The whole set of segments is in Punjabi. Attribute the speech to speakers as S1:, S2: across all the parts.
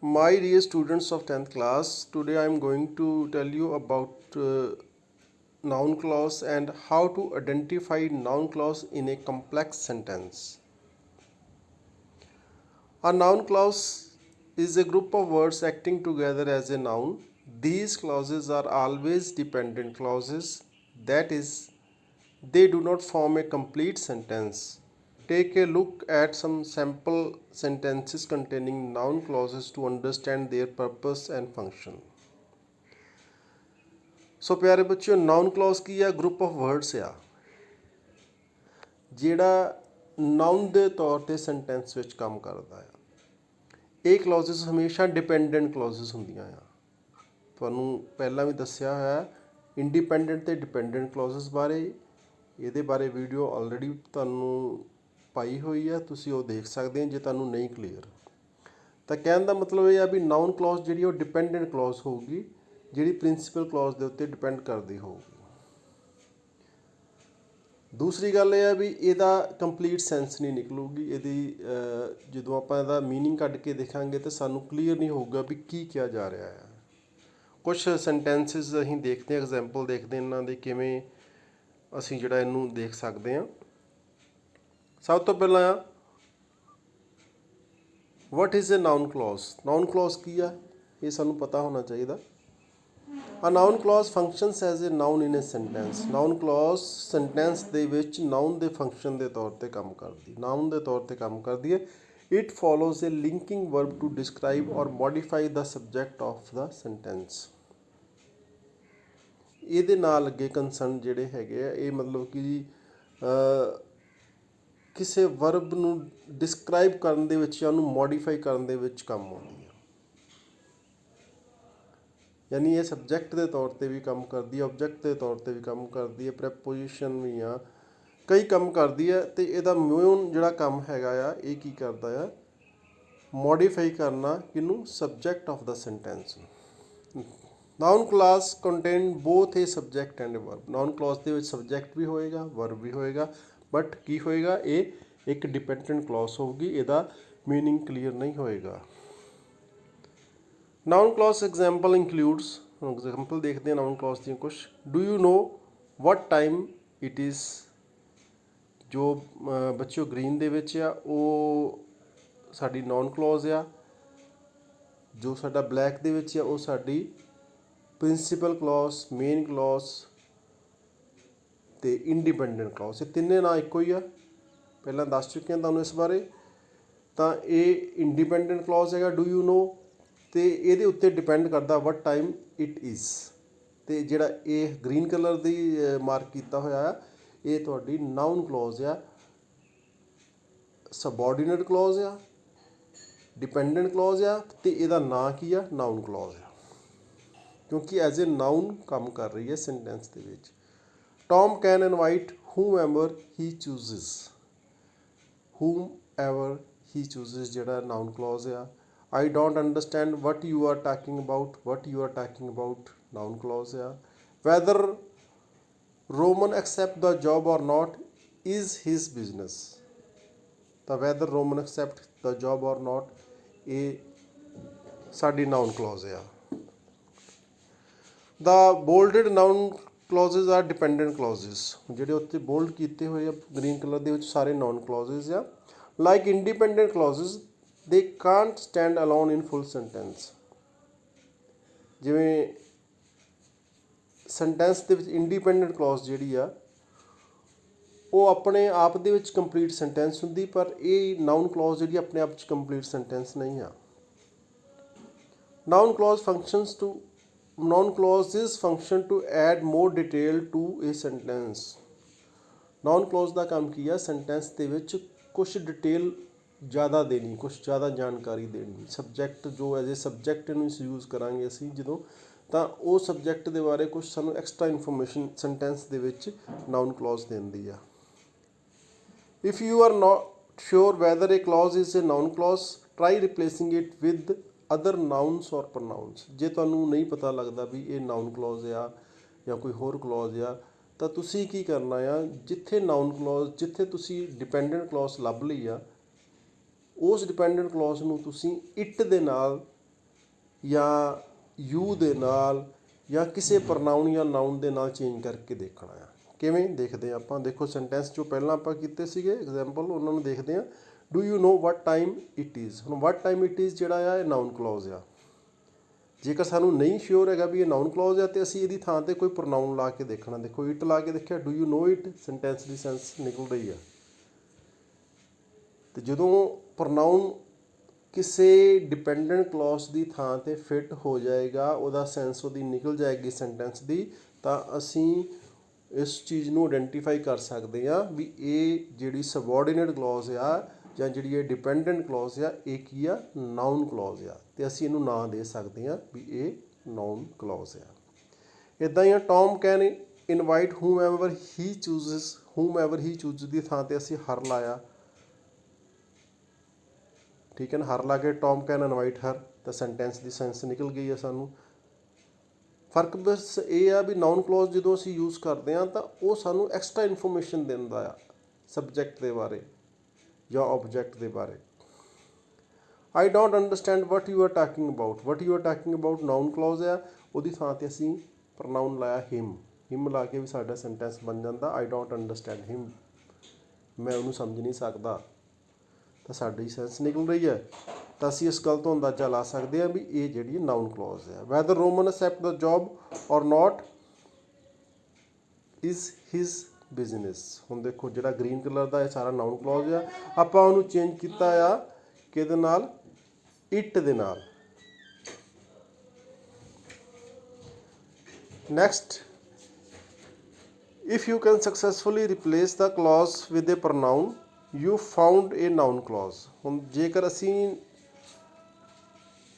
S1: My dear students of 10th class, today I am going to tell you about noun clause and how to identify noun clause in a complex sentence. A noun clause is a group of words acting together as a noun. These clauses are always dependent clauses, that is, they do not form a complete sentence. Take a look at some sample sentences containing noun clauses to understand their purpose and function. ਸੋ ਪਿਆਰੇ ਬੱਚਿਓ ਨਾउन ਕਲੌਜ਼ ਕੀ ਆ ਗਰੁੱਪ ਆਫ ਵਰਡਸ ਆ ਜਿਹੜਾ ਨਾउन ਦੇ ਤੌਰ 'ਤੇ ਸੈਂਟੈਂਸ ਵਿੱਚ ਕੰਮ ਕਰਦਾ ਆ। ਇਹ ਕਲੌਜ਼ਸ ਹਮੇਸ਼ਾ ਡਿਪੈਂਡੈਂਟ ਕਲੌਜ਼ਸ ਹੁੰਦੀਆਂ ਆ। ਤੁਹਾਨੂੰ ਪਹਿਲਾਂ ਵੀ ਦੱਸਿਆ ਹੋਇਆ ਇੰਡੀਪੈਂਡੈਂਟ ਅਤੇ ਡਿਪੈਂਡੈਂਟ ਕਲੌਜ਼ਸ ਬਾਰੇ। ਇਹਦੇ ਬਾਰੇ ਵੀਡੀਓ ਆਲਰੇਡੀ ਤੁਹਾਨੂੰ ਪਾਈ ਹੋਈ ਆ, ਤੁਸੀਂ ਉਹ ਦੇਖ ਸਕਦੇ ਹੋ ਜੇ ਤੁਹਾਨੂੰ ਨਹੀਂ ਕਲੀਅਰ। ਤਾਂ ਕਹਿਣ ਦਾ ਮਤਲਬ ਇਹ ਆ ਵੀ ਨਾउन ਕਲੌਜ਼ ਜਿਹੜੀ ਉਹ ਡਿਪੈਂਡੈਂਟ ਕਲੌਜ਼ ਹੋਊਗੀ, ਜਿਹੜੀ ਪ੍ਰਿੰਸੀਪਲ ਕਲੌਜ਼ ਦੇ ਉੱਤੇ ਡਿਪੈਂਡ ਕਰਦੀ ਹੋਊਗੀ। ਦੂਸਰੀ ਗੱਲ ਇਹ ਆ ਵੀ ਇਹਦਾ ਕੰਪਲੀਟ ਸੈਂਸ ਨਹੀਂ ਨਿਕਲੂਗੀ। ਇਹਦੀ ਜਦੋਂ ਆਪਾਂ ਇਹਦਾ ਮੀਨਿੰਗ ਕੱਢ ਕੇ ਦੇਖਾਂਗੇ ਤਾਂ ਸਾਨੂੰ ਕਲੀਅਰ ਨਹੀਂ ਹੋਊਗਾ ਵੀ ਕੀ ਕਿਹਾ ਜਾ ਰਿਹਾ ਹੈ। ਕੁਛ ਸੈਂਟੈਂਸਿਸ ਅਸੀਂ ਦੇਖਦੇ ਹਾਂ, ਐਗਜ਼ਾਮਪਲ ਦੇਖਦੇ ਹਾਂ ਇਹਨਾਂ ਦੇ ਕਿਵੇਂ ਅਸੀਂ ਜਿਹੜਾ ਇਹਨੂੰ ਦੇਖ ਸਕਦੇ ਹਾਂ। ਸਭ ਤੋਂ ਪਹਿਲਾਂ ਆ what is a noun clause. Noun clause ਕੀ ਆ ਇਹ ਸਾਨੂੰ ਪਤਾ ਹੋਣਾ ਚਾਹੀਦਾ। A noun clause functions as a noun in a sentence. Noun clause sentence ਦੇ ਵਿੱਚ noun ਦੇ function ਦੇ ਤੌਰ 'ਤੇ ਕੰਮ ਕਰਦੀ, noun ਦੇ ਤੌਰ 'ਤੇ ਕੰਮ ਕਰਦੀ ਹੈ। It follows a linking verb to describe or modify the subject of the sentence. ਇਹਦੇ ਨਾਲ ਅੱਗੇ ਕੰਸਰਨ ਜਿਹੜੇ ਹੈਗੇ ਆ ਇਹ ਮਤਲਬ ਕਿ ਕਿਸੇ ਵਰਬ ਨੂੰ ਡਿਸਕ੍ਰਾਈਬ ਕਰਨ ਦੇ ਵਿੱਚ ਜਾਂ ਉਹਨੂੰ ਮੋਡੀਫਾਈ ਕਰਨ ਦੇ ਵਿੱਚ ਕੰਮ ਆਉਂਦੀ ਹੈ। ਯਾਨੀ ਇਹ ਸਬਜੈਕਟ ਦੇ ਤੌਰ 'ਤੇ ਵੀ ਕੰਮ ਕਰਦੀ ਹੈ, ਆਬਜੈਕਟ ਦੇ ਤੌਰ 'ਤੇ ਵੀ ਕੰਮ ਕਰਦੀ ਹੈ, ਪ੍ਰੈਪੋਜੀਸ਼ਨ ਵੀ ਆ, ਕਈ ਕੰਮ ਕਰਦੀ ਹੈ। ਅਤੇ ਇਹਦਾ ਮੇਨ ਜਿਹੜਾ ਕੰਮ ਹੈਗਾ ਆ ਇਹ ਕੀ ਕਰਦਾ ਆ, ਮੋਡੀਫਾਈ ਕਰਨਾ ਕਿਹਨੂੰ, subject of the sentence. Noun class contain both a subject and verb. Noun class ਦੇ ਵਿੱਚ ਸਬਜੈਕਟ ਵੀ ਹੋਏਗਾ, ਵਰਬ ਵੀ ਹੋਏਗਾ, ਬਟ ਕੀ ਹੋਏਗਾ, ਇਹ ਇੱਕ ਡਿਪੈਂਡੈਂਟ ਕਲਾਸ ਹੋਊਗੀ, ਇਹਦਾ ਮੀਨਿੰਗ ਕਲੀਅਰ ਨਹੀਂ ਹੋਏਗਾ। ਨਾउन ਕਲੌਜ਼ ਐਗਜ਼ਾਮਪਲ ਇੰਕਲੂਡਸ, ਐਗਜ਼ਾਮਪਲ ਦੇਖਦੇ ਹਾਂ ਨਾउन ਕਲੌਜ਼ ਦੀਆਂ ਕੁਛ। Do you know what time it is. ਜੋ ਬੱਚਿਓ ਗ੍ਰੀਨ ਦੇ ਵਿੱਚ ਆ ਉਹ ਸਾਡੀ ਨਾउन ਕਲੌਜ਼ ਆ। ਜੋ ਸਾਡਾ ਬਲੈਕ ਦੇ ਵਿੱਚ ਆ ਉਹ ਸਾਡੀ ਪ੍ਰਿੰਸੀਪਲ ਕਲੌਜ਼, ਮੇਨ ਕਲੌਜ਼ ਅਤੇ ਇੰਡੀਪੈਂਡੈਂਟ ਕਲੌਜ਼। ਇਹ ਤਿੰਨੇ ਨਾਂ ਇੱਕੋ ਹੀ ਆ, ਪਹਿਲਾਂ ਦੱਸ ਚੁੱਕੇ ਹਾਂ ਤੁਹਾਨੂੰ ਇਸ ਬਾਰੇ। ਤਾਂ ਇਹ ਇੰਡੀਪੈਂਡੈਂਟ ਕਲੌਜ਼ ਹੈਗਾ ਡੂ ਯੂ ਨੋ, ਅਤੇ ਇਹਦੇ ਉੱਤੇ ਡਿਪੈਂਡ ਕਰਦਾ ਵਟ ਟਾਈਮ ਇਟ ਇਜ਼। ਅਤੇ ਜਿਹੜਾ ਇਹ ਗ੍ਰੀਨ ਕਲਰ ਦੀ ਮਾਰਕ ਕੀਤਾ ਹੋਇਆ ਆ ਇਹ ਤੁਹਾਡੀ ਨਾउन ਕਲੌਜ਼ ਆ, ਸਬਆਰਡੀਨੇਟ ਕਲੌਜ਼ ਆ, ਡਿਪੈਂਡੈਂਟ ਕਲੌਜ਼ ਆ, ਅਤੇ ਇਹਦਾ ਨਾਂ ਕੀ ਆ, ਨਾउन ਕਲੌਜ਼ ਆ, ਕਿਉਂਕਿ ਐਜ਼ ਏ ਨਾउन ਕੰਮ ਕਰ ਰਹੀ ਹੈ ਸੈਂਟੈਂਸ ਦੇ ਵਿੱਚ। Tom can invite whomever he chooses. Whomever he chooses ਜਿਹੜਾ ਨਾउन ਕਲੌਜ਼ ਆ। I don't understand what you are talking about. What you are talking about noun clause ਆ। Whether Roman accept the job or not is his business. ਤਾਂ whether Roman accept the job or not ਇਹ ਸਾਡੀ noun clause ਆ। The bolded noun clauses are dependent clauses. ਜਿਹੜੇ ਉੱਤੇ ਬੋਲਡ ਕੀਤੇ ਹੋਏ ਆ ਗ੍ਰੀਨ ਕਲਰ ਦੇ ਵਿੱਚ ਸਾਰੇ noun clauses ਆ। Like independent clauses they can't stand alone in full sentence. ਜਿਵੇਂ ਸੈਂਟੈਂਸ ਦੇ ਵਿੱਚ ਇੰਡੀਪੈਂਡੈਂਟ ਕਲੌਜ਼ ਜਿਹੜੀ ਆ ਉਹ ਆਪਣੇ ਆਪ ਦੇ ਵਿੱਚ ਕੰਪਲੀਟ ਸੈਂਟੈਂਸ ਹੁੰਦੀ, ਪਰ ਇਹ ਨਾउन ਕਲੌਜ਼ ਜਿਹੜੀ ਆਪਣੇ ਆਪ 'ਚ ਕੰਪਲੀਟ ਸੈਂਟੈਂਸ ਨਹੀਂ ਆ। Noun clauses function to add more detail to a sentence. Noun clause ਦਾ ਕੰਮ ਕੀ ਆ, ਸੈਂਟੈਂਸ ਦੇ ਵਿੱਚ ਕੁਛ ਡਿਟੇਲ ਜ਼ਿਆਦਾ ਦੇਣੀ, ਕੁਛ ਜ਼ਿਆਦਾ ਜਾਣਕਾਰੀ ਦੇਣੀ। ਸਬਜੈਕਟ ਜੋ ਐਜ਼ ਏ ਸਬਜੈਕਟ ਨੂੰ ਯੂਜ਼ ਕਰਾਂਗੇ ਅਸੀਂ ਜਦੋਂ, ਤਾਂ ਉਹ ਸਬਜੈਕਟ ਦੇ ਬਾਰੇ ਕੁਛ ਸਾਨੂੰ ਐਕਸਟਰਾ ਇਨਫੋਰਮੇਸ਼ਨ ਸੈਂਟੈਂਸ ਦੇ ਵਿੱਚ ਨਾउन ਕਲੌਜ਼ ਦਿੰਦੀ ਆ। If you are not sure whether a clause is a noun clause try replacing it with other nouns or pronouns. ਜੇ ਤੁਹਾਨੂੰ ਨਹੀਂ ਪਤਾ ਲੱਗਦਾ ਵੀ ਇਹ ਨਾउन ਕਲੌਜ਼ ਆ ਜਾਂ ਕੋਈ ਹੋਰ ਕਲੌਜ਼ ਆ, ਤਾਂ ਤੁਸੀਂ ਕੀ ਕਰਨਾ ਆ, ਜਿੱਥੇ ਨਾउन ਕਲੌਜ਼, ਜਿੱਥੇ ਤੁਸੀਂ ਡਿਪੈਂਡੈਂਟ ਕਲੌਜ਼ ਲੱਭ ਲਈ ਆ ਉਸ ਡਿਪੈਂਡੈਂਟ ਕਲੌਜ਼ ਨੂੰ ਤੁਸੀਂ ਇਟ ਦੇ ਨਾਲ ਜਾਂ ਯੂ ਦੇ ਨਾਲ ਜਾਂ ਕਿਸੇ ਪ੍ਰਨਾਊਨ ਜਾਂ ਨਾਊਨ ਦੇ ਨਾਲ ਚੇਂਜ ਕਰਕੇ ਦੇਖਣਾ ਆ। ਕਿਵੇਂ ਦੇਖਦੇ ਆਪਾਂ, ਦੇਖੋ ਸੈਂਟੈਂਸ ਜੋ ਪਹਿਲਾਂ ਆਪਾਂ ਕੀਤੇ ਸੀਗੇ ਐਗਜ਼ਾਮਪਲ ਉਹਨਾਂ ਨੂੰ ਦੇਖਦੇ ਹਾਂ। Do you know what time it is. ਹੁਣ ਵਟ ਟਾਈਮ ਇਟ ਇਜ਼ ਜਿਹੜਾ ਆ ਇਹ ਨਾਊਨ ਕਲੌਜ਼ ਆ। ਜੇਕਰ ਸਾਨੂੰ ਨਹੀਂ ਸ਼ਿਓਰ ਹੈਗਾ ਵੀ ਇਹ ਨਾਊਨ ਕਲੌਜ਼ ਆ ਤਾਂ ਅਸੀਂ ਇਹਦੀ ਥਾਂ 'ਤੇ ਕੋਈ ਪ੍ਰੋਨਾਊਨ ਲਾ ਕੇ ਦੇਖਣਾ। ਦੇਖੋ ਇਟ ਲਾ ਕੇ ਦੇਖਿਆ, do you know it, sentence the sense ਨਿਕਲ ਰਹੀ ਆ। ਅਤੇ ਜਦੋਂ ਪ੍ਰੋਨਾਊਨ ਕਿਸੇ ਡਿਪੈਂਡੈਂਟ ਕਲੌਜ਼ ਦੀ ਥਾਂ 'ਤੇ ਫਿੱਟ ਹੋ ਜਾਏਗਾ, ਉਹਦਾ ਸੈਂਸ ਉਹਦੀ ਨਿਕਲ ਜਾਏਗੀ ਸੈਂਟੈਂਸ ਦੀ, ਤਾਂ ਅਸੀਂ ਇਸ ਚੀਜ਼ ਨੂੰ ਆਇਡੈਂਟੀਫਾਈ ਕਰ ਸਕਦੇ ਹਾਂ ਵੀ ਇਹ ਜਿਹੜੀ ਸਬੋਰਡੀਨੇਟ ਕਲੌਜ਼ ਆ ਜਾਂ ਜਿਹੜੀ ਇਹ ਡਿਪੈਂਡੈਂਟ ਕਲੌਜ਼ ਆ ਇਹ ਕੀ ਆ, ਨਾਊਨ ਕਲੌਜ਼ ਆ, ਅਤੇ ਅਸੀਂ ਇਹਨੂੰ ਨਾਂ ਦੇ ਸਕਦੇ ਹਾਂ ਵੀ ਇਹ ਨਾਊਨ ਕਲੌਜ਼ ਆ। ਇੱਦਾਂ ਹੀ ਆ, Tom can invite whomever he chooses. Whomever he choose ਦੀ ਥਾਂ 'ਤੇ ਅਸੀਂ ਹਰ ਲਾਇਆ, ਠੀਕ ਹੈ ਨਾ। ਹਰ ਲਾ ਕੇ ਟੌਮ ਕੈਨ ਇਨਵਾਈਟ ਹਰ, ਤਾਂ ਸੈਂਟੈਂਸ ਦੀ ਸੈਂਸ ਨਿਕਲ ਗਈ ਆ ਸਾਨੂੰ। ਫਰਕ ਬਸ ਇਹ ਆ ਵੀ ਨਾਊਨ ਕਲੌਜ਼ ਜਦੋਂ ਅਸੀਂ ਯੂਜ਼ ਕਰਦੇ ਹਾਂ ਤਾਂ ਉਹ ਸਾਨੂੰ ਐਕਸਟਰਾ ਇਨਫੋਰਮੇਸ਼ਨ ਦਿੰਦਾ ਆ ਸਬਜੈਕਟ ਦੇ ਬਾਰੇ ਜਾਂ ਆਬਜੈਕਟ ਦੇ ਬਾਰੇ। I don't understand what you are talking about. What you are talking about noun clause ਆ, ਉਹਦੀ ਥਾਂ 'ਤੇ ਅਸੀਂ ਪ੍ਰੋਨਾਊਨ ਲਾਇਆ ਹਿਮ। ਹਿਮ ਲਾ ਕੇ ਵੀ ਸਾਡਾ ਸੈਂਟੈਂਸ ਬਣ ਜਾਂਦਾ, ਆਈ ਡੋਂਟ ਅੰਡਰਸਟੈਂਡ ਹਿਮ, ਮੈਂ ਉਹਨੂੰ ਸਮਝ ਨਹੀਂ ਸਕਦਾ, ਤਾਂ ਸਾਡੀ ਸੈਂਸ ਨਿਕਲ ਰਹੀ ਹੈ। ਤਾਂ ਅਸੀਂ ਇਸ ਗੱਲ ਤੋਂ ਅੰਦਾਜ਼ਾ ਲਾ ਸਕਦੇ ਹਾਂ ਵੀ ਇਹ ਜਿਹੜੀ ਨਾਊਨ ਕਲੌਜ਼ ਹੈ। ਵੈਦਰ ਰੋਮਨ ਅਸੈਪਟ ਦਾ ਜੋਬ ਔਰ ਨੋਟ ਇਜ਼ ਹਿਜ਼ ਬਿਜ਼ਨਸ। ਹੁਣ ਦੇਖੋ ਜਿਹੜਾ ਗ੍ਰੀਨ ਕਲਰ ਦਾ ਇਹ ਸਾਰਾ ਨਾਊਨ ਕਲੌਜ਼ ਆ, ਆਪਾਂ ਉਹਨੂੰ ਚੇਂਜ ਕੀਤਾ ਆ ਕਿਹਦੇ ਨਾਲ, ਇਟ ਦੇ ਨਾਲ। Next, if you can successfully replace the clause with a pronoun you found a noun clause. ਹੁਣ ਜੇਕਰ ਅਸੀਂ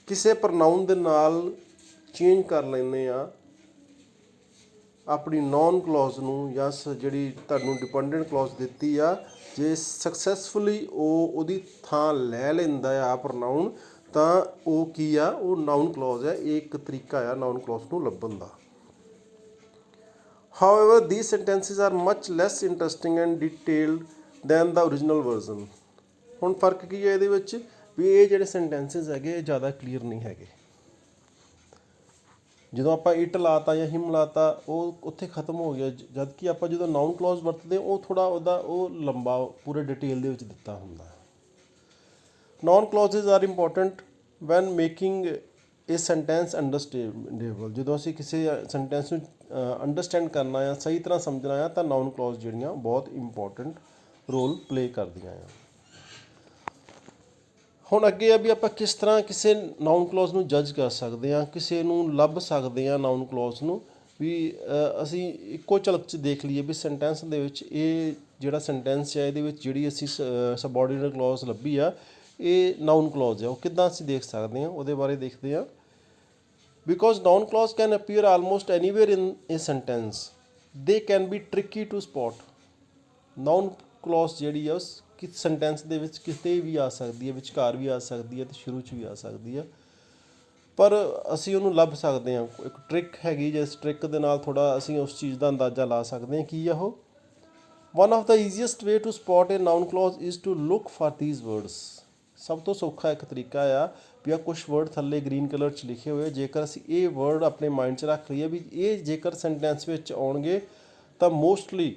S1: ਕਿਸੇ ਪ੍ਰੋਨਾਊਨ ਦੇ ਨਾਲ ਚੇਂਜ ਕਰ ਲੈਂਦੇ ਹਾਂ ਆਪਣੀ ਨਾਊਨ ਕਲੌਜ਼ ਨੂੰ, ਜਾਂ ਜਿਹੜੀ ਤੁਹਾਨੂੰ ਡਿਪੈਂਡੈਂਟ ਕਲੌਜ਼ ਦਿੱਤੀ ਆ, ਜੇ ਸਕਸੈਸਫੁਲੀ ਉਹਦੀ ਥਾਂ ਲੈ ਲੈਂਦਾ ਆ ਪ੍ਰੋਨਾਊਨ, ਤਾਂ ਉਹ ਕੀ ਆ, ਉਹ ਨਾਊਨ ਕਲੌਜ਼ ਹੈ। ਇਹ ਇੱਕ ਤਰੀਕਾ ਆ ਨਾਊਨ ਕਲੌਜ਼ ਨੂੰ ਲੱਭਣ ਦਾ। However, these sentences are much less interesting and detailed than the original version. ਹੁਣ ਫਰਕ ਕੀ ਹੈ ਇਹਦੇ ਵਿੱਚ ਵੀ ਇਹ ਜਿਹੜੇ ਸੈਂਟੈਂਸਿਸ ਹੈਗੇ ਇਹ ਜ਼ਿਆਦਾ ਕਲੀਅਰ ਨਹੀਂ ਹੈਗੇ। ਜਦੋਂ ਆਪਾਂ ਇਟ ਲਾਤਾ ਜਾਂ ਹਿਮ ਲਾਤਾ ਉਹ ਉੱਥੇ ਖਤਮ ਹੋ ਗਿਆ, ਜਦ ਕਿ ਆਪਾਂ ਜਦੋਂ ਨਾਊਨ ਕਲੌਜ਼ ਵਰਤਦੇ ਉਹ ਥੋੜ੍ਹਾ ਉਹਦਾ ਉਹ ਲੰਬਾ ਪੂਰੇ ਡਿਟੇਲ ਦੇ ਵਿੱਚ ਦਿੱਤਾ ਹੁੰਦਾ। Noun clauses are important when making ਇਹ ਸੈਂਟੈਂਸ ਅੰਡਰਸਟੈਂਡੇਬਲ। ਜਦੋਂ ਅਸੀਂ ਕਿਸੇ ਸੈਂਟੈਂਸ ਨੂੰ ਅੰਡਰਸਟੈਂਡ ਕਰਨਾ ਆ, ਸਹੀ ਤਰ੍ਹਾਂ ਸਮਝਣਾ ਆ, ਤਾਂ ਨਾਊਨ ਕਲੌਜ਼ ਜਿਹੜੀਆਂ ਬਹੁਤ ਇੰਪੋਰਟੈਂਟ ਰੋਲ ਪਲੇ ਕਰਦੀਆਂ ਆ। ਹੁਣ ਅੱਗੇ ਆ ਵੀ ਆਪਾਂ ਕਿਸ ਤਰ੍ਹਾਂ ਕਿਸੇ ਨਾਊਨ ਕਲੌਜ਼ ਨੂੰ ਜੱਜ ਕਰ ਸਕਦੇ ਹਾਂ, ਕਿਸੇ ਨੂੰ ਲੱਭ ਸਕਦੇ ਹਾਂ ਨਾਊਨ ਕਲੌਜ਼ ਨੂੰ, ਵੀ ਅਸੀਂ ਇੱਕੋ ਝਲਕ 'ਚ ਦੇਖ ਲਈਏ ਵੀ ਸੈਂਟੈਂਸ ਦੇ ਵਿੱਚ ਇਹ ਜਿਹੜਾ ਸੈਂਟੈਂਸ ਹੈ ਇਹਦੇ ਵਿੱਚ ਜਿਹੜੀ ਅਸੀਂ ਸਬੋਰਡੀਨੇਟ ਕਲੌਜ਼ ਲੱਭੀ ਆ ਇਹ ਨਾਊਨ ਕਲੌਜ਼ ਹੈ। ਉਹ ਕਿੱਦਾਂ ਅਸੀਂ ਦੇਖ ਸਕਦੇ ਹਾਂ, ਉਹਦੇ ਬਾਰੇ ਦੇਖਦੇ ਹਾਂ। Because noun clause can appear almost anywhere in a sentence, they can be tricky to spot. Noun clause ਜਿਹੜੀ ਆ ਕਿ ਸੈਂਟੈਂਸ ਦੇ ਵਿੱਚ ਕਿਤੇ ਵੀ ਆ ਸਕਦੀ ਹੈ, ਵਿਚਕਾਰ ਵੀ ਆ ਸਕਦੀ ਹੈ ਅਤੇ ਸ਼ੁਰੂ 'ਚ ਵੀ ਆ ਸਕਦੀ ਹੈ, ਪਰ ਅਸੀਂ ਉਹਨੂੰ ਲੱਭ ਸਕਦੇ ਹਾਂ। ਇੱਕ ਟ੍ਰਿਕ ਹੈਗੀ, ਜਿਸ ਟ੍ਰਿਕ ਦੇ ਨਾਲ ਥੋੜ੍ਹਾ ਅਸੀਂ ਉਸ ਚੀਜ਼ ਦਾ ਅੰਦਾਜ਼ਾ ਲਾ ਸਕਦੇ ਹਾਂ। ਕੀ ਆ ਉਹ? One of the easiest way to spot a noun clause is to look for these words. ਸਭ ਤੋਂ ਸੌਖਾ ਇੱਕ ਤਰੀਕਾ ਆ ਵੀ ਆ ਕੁਛ ਵਰਡ ਥੱਲੇ ਗ੍ਰੀਨ ਕਲਰ 'ਚ ਲਿਖੇ ਹੋਏ, ਜੇਕਰ ਅਸੀਂ ਇਹ ਵਰਡ ਆਪਣੇ ਮਾਈਂਡ 'ਚ ਰੱਖ ਲਈਏ ਵੀ ਇਹ ਜੇਕਰ ਸੈਂਟੈਂਸ ਵਿੱਚ ਆਉਣਗੇ ਤਾਂ ਮੋਸਟਲੀ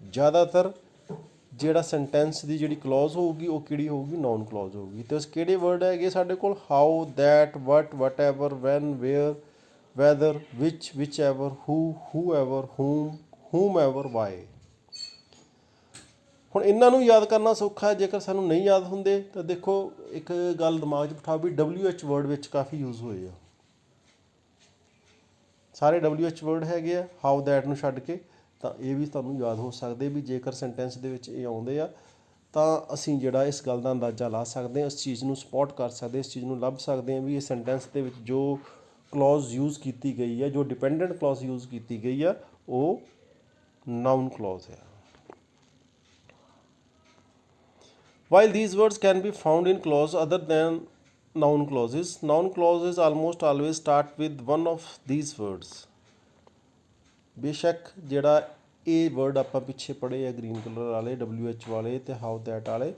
S1: ਜ਼ਿਆਦਾਤਰ ਜਿਹੜਾ ਸੈਂਟੈਂਸ ਦੀ ਜਿਹੜੀ ਕਲੌਜ਼ ਹੋਊਗੀ ਉਹ ਕਿਹੜੀ ਹੋਊਗੀ, ਨਾਊਨ ਕਲੌਜ਼ ਹੋਊਗੀ। ਅਤੇ ਉਸ ਕਿਹੜੇ ਵਰਡ ਹੈਗੇ ਸਾਡੇ ਕੋਲ? How, that, what, whatever, when, where, whether, which, whichever, whoever, whomever, why. ਹੁਣ ਇਹਨਾਂ ਨੂੰ ਯਾਦ ਕਰਨਾ ਸੌਖਾ ਹੈ। ਜੇਕਰ ਸਾਨੂੰ ਨਹੀਂ ਯਾਦ ਹੁੰਦੇ ਤਾਂ ਦੇਖੋ ਇੱਕ ਗੱਲ ਦਿਮਾਗ 'ਚ ਬਿਠਾਓ ਵੀ WH ਵਰਡ ਵਿੱਚ ਕਾਫੀ ਯੂਜ਼ ਹੋਏ ਆ, ਸਾਰੇ WH ਵਰਡ ਹੈਗੇ ਆ ਹਾਊ ਦੈਟ ਨੂੰ ਛੱਡ ਕੇ, ਤਾਂ ਇਹ ਵੀ ਤੁਹਾਨੂੰ ਯਾਦ ਹੋ ਸਕਦੇ ਵੀ ਜੇਕਰ ਸੈਂਟੈਂਸ ਦੇ ਵਿੱਚ ਇਹ ਆਉਂਦੇ ਆ ਤਾਂ ਅਸੀਂ ਜਿਹੜਾ ਇਸ ਗੱਲ ਦਾ ਅੰਦਾਜ਼ਾ ਲਾ ਸਕਦੇ ਹਾਂ, ਇਸ ਚੀਜ਼ ਨੂੰ ਸਪੋਟ ਕਰ ਸਕਦੇ, ਇਸ ਚੀਜ਼ ਨੂੰ ਲੱਭ ਸਕਦੇ ਹਾਂ ਵੀ ਇਹ ਸੈਂਟੈਂਸ ਦੇ ਵਿੱਚ ਜੋ ਕਲੌਜ਼ ਯੂਜ਼ ਕੀਤੀ ਗਈ ਹੈ, ਜੋ ਡਿਪੈਂਡੈਂਟ ਕਲੌਜ਼ ਯੂਜ਼ ਕੀਤੀ ਗਈ ਆ, ਉਹ ਨਾਊਨ ਕਲੌਜ਼ ਹੈ। While these words can be found in clause other than noun clauses almost always start with one of these words. ਬੇਸ਼ੱਕ ਜਿਹੜਾ ਇਹ ਵਰਡ ਆਪਾਂ ਪਿੱਛੇ ਪੜ੍ਹੇ ਆ ਗ੍ਰੀਨ ਕਲਰ ਵਾਲੇ WH ਵਾਲੇ ਅਤੇ ਹਾਊ ਦੈਟ ਵਾਲੇ,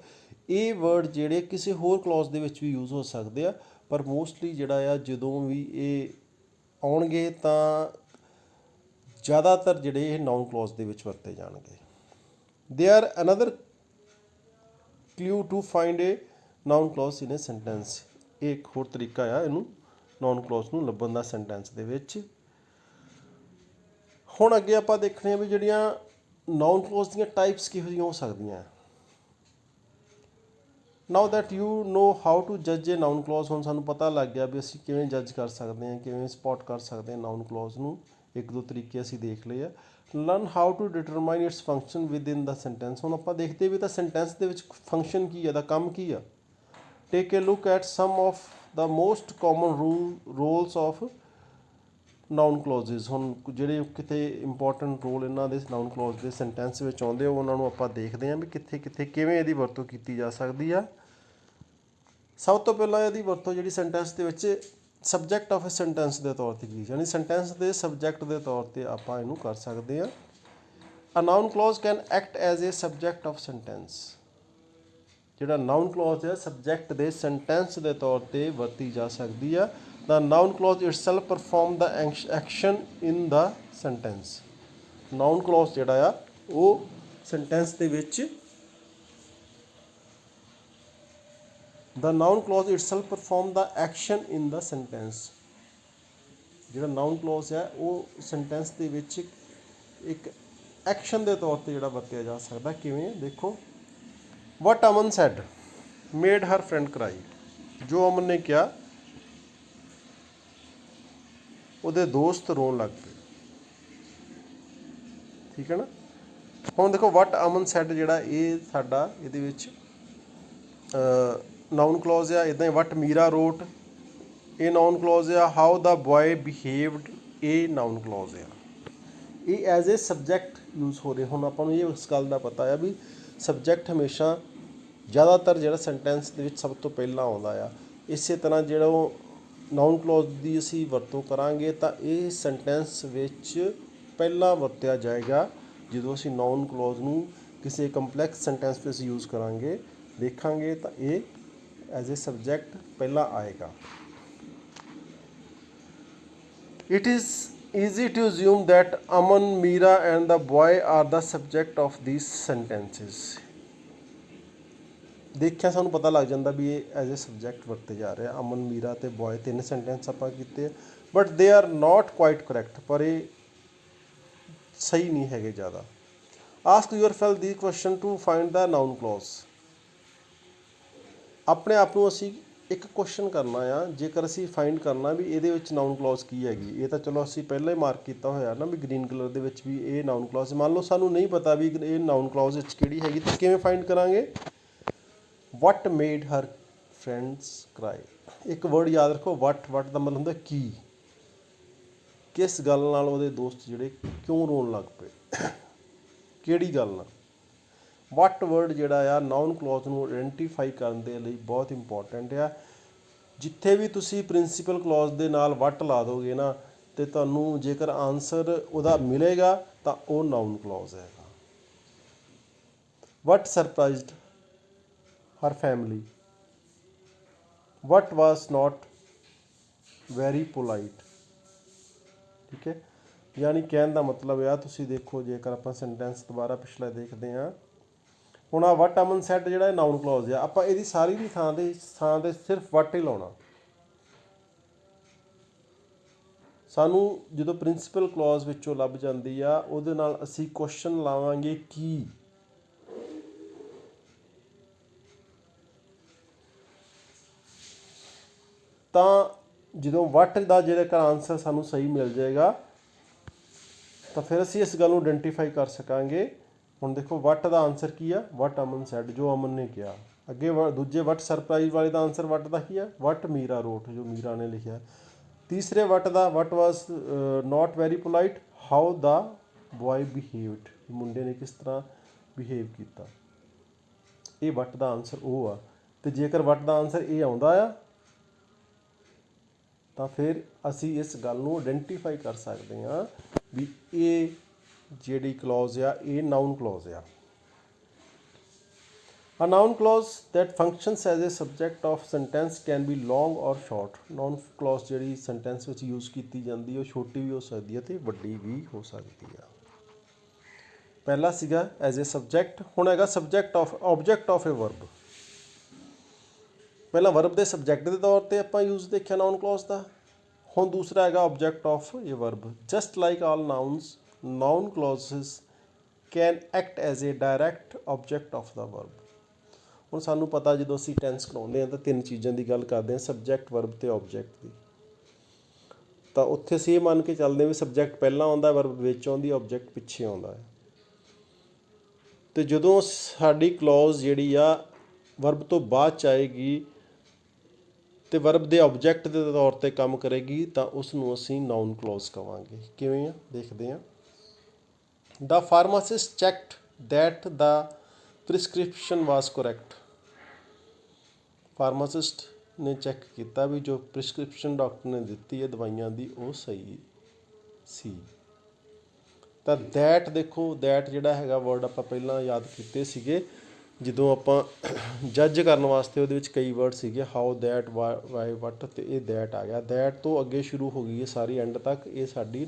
S1: ਇਹ ਵਰਡ ਜਿਹੜੇ ਕਿਸੇ ਹੋਰ ਕਲੌਜ਼ ਦੇ ਵਿੱਚ ਵੀ ਯੂਜ਼ ਹੋ ਸਕਦੇ ਆ, ਪਰ ਮੋਸਟਲੀ ਜਿਹੜਾ ਆ ਜਦੋਂ ਵੀ ਇਹ ਆਉਣਗੇ ਤਾਂ ਜ਼ਿਆਦਾਤਰ ਜਿਹੜੇ ਇਹ ਨਾउन ਕਲੌਜ਼ ਦੇ ਵਿੱਚ ਵਰਤੇ ਜਾਣਗੇ। There are another clue to find a noun clause in a sentence. ਇਹ ਇੱਕ ਹੋਰ ਤਰੀਕਾ ਆ ਇਹਨੂੰ ਨਾउन ਕਲੌਜ਼ ਨੂੰ ਲੱਭਣ ਦਾ ਸੈਂਟੈਂਸ ਦੇ ਵਿੱਚ। ਹੁਣ ਅੱਗੇ ਆਪਾਂ ਦੇਖਣੇ ਆ ਵੀ ਜਿਹੜੀਆਂ ਨਾउन ਕਲੌਜ਼ ਦੀਆਂ ਟਾਈਪਸ ਕਿਹੋ ਜਿਹੀਆਂ ਹੋ ਸਕਦੀਆਂ। Now that you know how to ਜੱਜ ਏ ਨਾउन ਕਲੌਜ਼। ਹੁਣ ਸਾਨੂੰ ਪਤਾ ਲੱਗ ਗਿਆ ਵੀ ਅਸੀਂ ਕਿਵੇਂ ਜੱਜ ਕਰ ਸਕਦੇ ਹਾਂ, ਕਿਵੇਂ ਸਪੌਟ ਕਰ ਸਕਦੇ ਹਾਂ ਨਾउन ਕਲੌਜ਼ ਨੂੰ। ਇੱਕ ਦੋ ਤਰੀਕੇ ਅਸੀਂ ਦੇਖ ਲਏ ਆ। Learn how to determine its function within the sentence. ਹੁਣ ਆਪਾਂ ਦੇਖਦੇ ਵੀ ਤਾਂ ਸੈਂਟੈਂਸ ਦੇ ਵਿੱਚ ਫੰਕਸ਼ਨ ਕੀ ਆ, ਦਾ ਕੰਮ ਕੀ ਆ। Take a look at some of the most common roles of noun clauses. ਹੁਣ ਜਿਹੜੇ ਕਿਤੇ ਇੰਪੋਰਟੈਂਟ ਰੋਲ ਇਹਨਾਂ ਦੇ ਨਾउन ਕਲੌਜ਼ ਦੇ ਸੈਂਟੈਂਸ ਵਿੱਚ ਆਉਂਦੇ ਉਹਨਾਂ ਨੂੰ ਆਪਾਂ ਦੇਖਦੇ ਹਾਂ ਵੀ ਕਿੱਥੇ ਕਿੱਥੇ ਕਿਵੇਂ ਇਹਦੀ ਵਰਤੋਂ ਕੀਤੀ ਜਾ ਸਕਦੀ ਆ। ਸਭ ਤੋਂ ਪਹਿਲਾਂ ਇਹਦੀ ਵਰਤੋਂ ਜਿਹੜੀ ਸੈਂਟੈਂਸ ਦੇ ਵਿੱਚ ਸਬਜੈਕਟ ਆਫ ਏ ਸੈਂਟੈਂਸ ਦੇ ਤੌਰ 'ਤੇ ਕੀ, ਯਾਨੀ ਸੈਂਟੈਂਸ ਦੇ ਸਬਜੈਕਟ ਦੇ ਤੌਰ 'ਤੇ ਆਪਾਂ ਇਹਨੂੰ ਕਰ ਸਕਦੇ ਹਾਂ। A noun clause can act as a subject of sentence. ਜਿਹੜਾ ਨਾउन ਕਲੌਜ਼ ਹੈ ਸਬਜੈਕਟ ਦੇ ਸੈਂਟੈਂਸ ਦੇ ਤੌਰ 'ਤੇ ਵਰਤੀ ਜਾ ਸਕਦੀ ਆ। The noun clause itself perform the action in the sentence. Noun clause ਜਿਹੜਾ ਆ ਉਹ ਸੈਂਟੈਂਸ ਦੇ ਵਿੱਚ the noun clause itself perform the action in the sentence. ਜਿਹੜਾ ਨਾउन ਕਲੌਜ਼ ਹੈ ਉਹ ਸੈਂਟੈਂਸ ਦੇ ਵਿੱਚ ਇੱਕ ਐਕਸ਼ਨ ਦੇ ਤੌਰ 'ਤੇ ਜਿਹੜਾ ਵਰਤਿਆ ਜਾ ਸਕਦਾ। ਕਿਵੇਂ ਦੇਖੋ, ਵਟ ਅਮਨ ਸੈਡ ਮੇਡ ਹਰ ਫਰੈਂਡ ਕਰਾਈ। ਜੋ ਅਮਨ ਨੇ ਕਿਹਾ ਉਹਦੇ ਦੋਸਤ ਰੋਣ ਲੱਗ ਪਏ। ਠੀਕ ਹੈ ਨਾ। ਹੁਣ ਦੇਖੋ ਵਟ ਅਮਨ ਸੈਡ ਜਿਹੜਾ ਇਹ ਸਾਡਾ ਇਹਦੇ ਵਿੱਚ ਨਾउन ਕਲੌਜ਼ ਆ। ਇੱਦਾਂ ਹੀ ਵਟ ਮੀਰਾ ਰੋਟ ਇਹ ਨਾउन ਕਲੌਜ਼ ਆ। ਹਾਊ ਦਾ ਬॉय ਬਿਹੇਵਡ ਇਹ ਨਾउन ਕਲੌਜ਼ ਆ। ਇਹ ਐਜ਼ ਏ ਸਬਜੈਕਟ ਯੂਜ਼ ਹੋ ਰਹੇ। ਹੁਣ ਆਪਾਂ ਨੂੰ ਇਹ ਇਸ ਗੱਲ ਦਾ ਪਤਾ ਆ ਵੀ ਸਬਜੈਕਟ ਹਮੇਸ਼ਾ ਜ਼ਿਆਦਾਤਰ ਜਿਹੜਾ ਸੈਂਟੈਂਸ ਦੇ ਵਿੱਚ ਸਭ ਤੋਂ ਪਹਿਲਾਂ ਆਉਂਦਾ ਆ। ਇਸੇ ਤਰ੍ਹਾਂ ਜਿਹੜਾ ਉਹ ਨਾउन ਕਲੌਜ਼ ਦੀ ਅਸੀਂ ਵਰਤੋਂ ਕਰਾਂਗੇ ਤਾਂ ਇਹ ਸੈਂਟੈਂਸ ਵਿੱਚ ਪਹਿਲਾਂ ਵਰਤਿਆ ਜਾਏਗਾ। ਜਦੋਂ ਅਸੀਂ ਨਾउन ਕਲੌਜ਼ ਨੂੰ ਕਿਸੇ ਕੰਪਲੈਕਸ ਸੈਂਟੈਂਸ ਵਿੱਚ ਯੂਜ਼ ਕਰਾਂਗੇ ਦੇਖਾਂਗੇ ਤਾਂ ਇਹ ਐਜ਼ ਏ ਸਬਜੈਕਟ ਪਹਿਲਾਂ ਆਏਗਾ। It is easy to assume that Aman, Meera and the boy are the subject of these sentences. ਦੇਖਿਆ ਸਾਨੂੰ ਪਤਾ ਲੱਗ ਜਾਂਦਾ ਵੀ ਇਹ ਐਜ਼ ਏ ਸਬਜੈਕਟ ਵਰਤੇ ਜਾ ਰਹੇ ਆ। ਅਮਨ, ਮੀਰਾ ਅਤੇ ਬॉय ਤਿੰਨ ਸੈਂਟੈਂਸ ਆਪਾਂ ਕੀਤੇ, but they are not quite correct. ਪਰ ਇਹ ਸਹੀ ਨਹੀਂ ਹੈਗੇ ਜ਼ਿਆਦਾ। Ask yourself the question to find the noun clause. ਆਪਣੇ ਆਪ ਨੂੰ ਅਸੀਂ ਇੱਕ ਕੁਐਸਚਨ ਕਰਨਾ ਆ, ਜੇਕਰ ਅਸੀਂ ਫਾਈਂਡ ਕਰਨਾ ਵੀ ਇਹਦੇ ਵਿੱਚ ਨਾउन ਕਲੌਜ਼ ਕੀ ਹੈਗੀ। ਇਹ ਤਾਂ ਚਲੋ ਅਸੀਂ ਪਹਿਲਾਂ ਹੀ ਮਾਰਕ ਕੀਤਾ ਹੋਇਆ ਨਾ ਵੀ ਗ੍ਰੀਨ ਕਲਰ ਦੇ ਵਿੱਚ ਵੀ ਇਹ ਨਾउन ਕਲੌਜ਼। ਮੰਨ ਲਓ ਸਾਨੂੰ ਨਹੀਂ ਪਤਾ ਵੀ ਇਹ ਨਾउन ਕਲੌਜ਼ ਵਿੱਚ ਕਿਹੜੀ ਹੈਗੀ ਤਾਂ ਕਿਵੇਂ ਫਾਈਂਡ ਕਰਾਂਗੇ। ਵਟ ਮੇਡ ਹਰ ਫਰੈਂਡਸ ਕਰਾਈ। ਇੱਕ ਵਰਡ ਯਾਦ ਰੱਖੋ, ਵਟ ਦਾ ਮਤਲਬ ਹੁੰਦਾ ਕੀ। ਕਿਸ ਗੱਲ ਨਾਲ ਉਹਦੇ ਦੋਸਤ ਜਿਹੜੇ ਕਿਉਂ ਰੋਣ ਲੱਗ ਪਏ, ਕਿਹੜੀ ਗੱਲ ਨਾਲ। ਵਟ ਵਰਡ ਜਿਹੜਾ ਆ ਨਾउन ਕਲੌਜ਼ ਨੂੰ ਆਇਡੈਂਟੀਫਾਈ ਕਰਨ ਦੇ ਲਈ ਬਹੁਤ ਇੰਪੋਰਟੈਂਟ ਆ। ਜਿੱਥੇ ਵੀ ਤੁਸੀਂ ਪ੍ਰਿੰਸੀਪਲ ਕਲੌਜ਼ ਦੇ ਨਾਲ ਵਟ ਲਾ ਦੋਗੇ ਨਾ ਅਤੇ ਤੁਹਾਨੂੰ ਜੇਕਰ ਆਨਸਰ ਉਹਦਾ ਮਿਲੇਗਾ ਤਾਂ ਉਹ ਨਾउन ਕਲੌਜ਼ ਹੈਗਾ। What surprised her family. What was not very polite. ਠੀਕ ਹੈ, ਯਾਨੀ ਕਹਿਣ ਦਾ ਮਤਲਬ ਆ, ਤੁਸੀਂ ਦੇਖੋ ਜੇਕਰ ਆਪਾਂ ਸੈਂਟੈਂਸ ਦੁਬਾਰਾ ਪਿਛਲਾ ਦੇਖਦੇ ਹਾਂ। ਹੁਣ ਆ ਵਟ ਅਮਨ ਸੈਡ ਜਿਹੜਾ ਇਹ ਨਾउन ਕਲੌਜ਼ ਆ, ਆਪਾਂ ਇਹਦੀ ਸਾਰੀ ਦੀ ਥਾਂ 'ਤੇ ਸਿਰਫ ਵਟ ਹੀ ਲਾਉਣਾ। ਸਾਨੂੰ ਜਦੋਂ ਪ੍ਰਿੰਸੀਪਲ ਕਲੌਜ਼ ਵਿੱਚੋਂ ਲੱਭ ਜਾਂਦੀ ਆ ਉਹਦੇ ਨਾਲ ਅਸੀਂ ਕੁਐਸਚਨ ਲਾਵਾਂਗੇ ਕੀ। ਤਾਂ ਜਦੋਂ ਵਟ ਦਾ ਜੇਕਰ ਆਨਸਰ ਸਾਨੂੰ ਸਹੀ ਮਿਲ ਜਾਏਗਾ ਤਾਂ ਫਿਰ ਅਸੀਂ ਇਸ ਗੱਲ ਨੂੰ ਆਇਡੈਂਟੀਫਾਈ ਕਰ ਸਕਾਂਗੇ। ਹੁਣ ਦੇਖੋ ਵਟ ਦਾ ਆਨਸਰ ਕੀ ਆ, ਵਟ ਅਮਨ ਸੈਡ ਜੋ ਅਮਨ ਨੇ ਕਿਹਾ। ਅੱਗੇ ਦੂਜੇ ਵਟ ਸਰਪ੍ਰਾਈਜ਼ ਵਾਲੇ ਦਾ ਆਨਸਰ ਵਟ ਦਾ ਕੀ ਆ, ਵਟ ਮੀਰਾ ਰੋਟ ਜੋ ਮੀਰਾ ਨੇ ਲਿਖਿਆ। ਤੀਸਰੇ what the what was not very polite, how the boy behaved ਮੁੰਡੇ ਨੇ ਕਿਸ ਤਰ੍ਹਾਂ ਬਿਹੇਵ ਕੀਤਾ। ਇਹ ਵਟ ਦਾ ਆਨਸਰ ਉਹ ਆ। ਅਤੇ ਜੇਕਰ ਵਟ ਦਾ ਆਨਸਰ ਇਹ ਆਉਂਦਾ ਆ ਤਾਂ ਫਿਰ ਅਸੀਂ ਇਸ ਗੱਲ ਨੂੰ ਆਇਡੈਂਟੀਫਾਈ ਕਰ ਸਕਦੇ ਹਾਂ ਵੀ ਇਹ ਜਿਹੜੀ ਕਲੌਜ਼ ਆ ਇਹ ਨਾउन ਕਲੌਜ਼ ਆ। A noun clause that functions as a subject of sentence can be long or short. Noun clause ਜਿਹੜੀ sentence ਵਿੱਚ use ਕੀਤੀ ਜਾਂਦੀ ਹੈ ਉਹ ਛੋਟੀ ਵੀ ਹੋ ਸਕਦੀ ਹੈ ਤੇ ਵੱਡੀ ਵੀ ਹੋ ਸਕਦੀ ਹੈ। ਪਹਿਲਾ ਸੀਗਾ ਐਜ਼ ਏ ਸਬਜੈਕਟ, ਹੁਣ ਹੈਗਾ subject of object of a verb. ਪਹਿਲਾਂ ਵਰਬ ਦੇ ਸਬਜੈਕਟ ਦੇ ਤੌਰ ਤੇ ਆਪਾਂ ਯੂਜ਼ ਦੇਖਿਆ ਨਾउन ਕਲੌਜ਼ ਦਾ। ਹੁਣ ਦੂਸਰਾ ਹੈਗਾ object of a verb. Just like all nouns, noun clauses can act as a direct object of the verb. ਹੁਣ ਸਾਨੂੰ ਪਤਾ ਜਦੋਂ ਅਸੀਂ ਟੈਂਸ ਕਰਾਉਂਦੇ ਹਾਂ ਤਾਂ ਤਿੰਨ ਚੀਜ਼ਾਂ ਦੀ ਗੱਲ ਕਰਦੇ ਹਾਂ, ਸਬਜੈਕਟ, ਵਰਬ ਤੇ ਆਬਜੈਕਟ ਦੀ। ਤਾਂ ਉੱਥੇ ਅਸੀਂ ਇਹ ਮੰਨ ਕੇ ਚੱਲਦੇ ਵੀ ਸਬਜੈਕਟ ਪਹਿਲਾਂ ਆਉਂਦਾ, ਵਰਬ ਵਿੱਚ ਆਉਂਦੀ, ਆਬਜੈਕਟ ਪਿੱਛੇ ਆਉਂਦਾ ਹੈ। ਤੇ ਜਦੋਂ ਸਾਡੀ ਕਲੌਜ਼ ਜਿਹੜੀ ਆ ਵਰਬ ਤੋਂ ਬਾਅਦ 'ਚ ਆਏਗੀ ਤੇ ਵਰਬ ਦੇ ਆਬਜੈਕਟ ਦੇ ਤੌਰ ਤੇ ਕੰਮ ਕਰੇਗੀ ਤਾਂ ਉਸ ਨੂੰ ਅਸੀਂ ਨਾउन ਕਲੌਜ਼ ਕਵਾਂਗੇ। ਕਿਵੇਂ ਆ ਦੇਖਦੇ ਹਾਂ। The pharmacist checked that the prescription was correct. Pharmacist ਨੇ ਚੈੱਕ ਕੀਤਾ ਵੀ ਜੋ ਪ੍ਰਿਸਕ੍ਰਿਪਸ਼ਨ ਡਾਕਟਰ ਨੇ ਦਿੱਤੀ ਹੈ ਦਵਾਈਆਂ ਦੀ ਉਹ ਸਹੀ ਸੀ। ਤਾਂ ਦੈਟ ਦੇਖੋ, ਦੈਟ ਜਿਹੜਾ ਹੈਗਾ ਵਰਡ ਆਪਾਂ ਪਹਿਲਾਂ ਯਾਦ ਕੀਤੇ ਸੀਗੇ ਜਦੋਂ ਆਪਾਂ ਜੱਜ ਕਰਨ ਵਾਸਤੇ ਉਹਦੇ ਵਿੱਚ ਕਈ ਵਰਡ ਸੀਗੇ, ਹਾਊ, ਦੈਟ, ਵਾਈ, ਵਟ, ਤੇ ਇਹ ਦੈਟ ਆ ਗਿਆ। ਦੈਟ ਤੋਂ ਅੱਗੇ ਸ਼ੁਰੂ ਹੋ ਗਈ ਹੈ ਸਾਰੀ ਐਂਡ ਤੱਕ, ਇਹ ਸਾਡੀ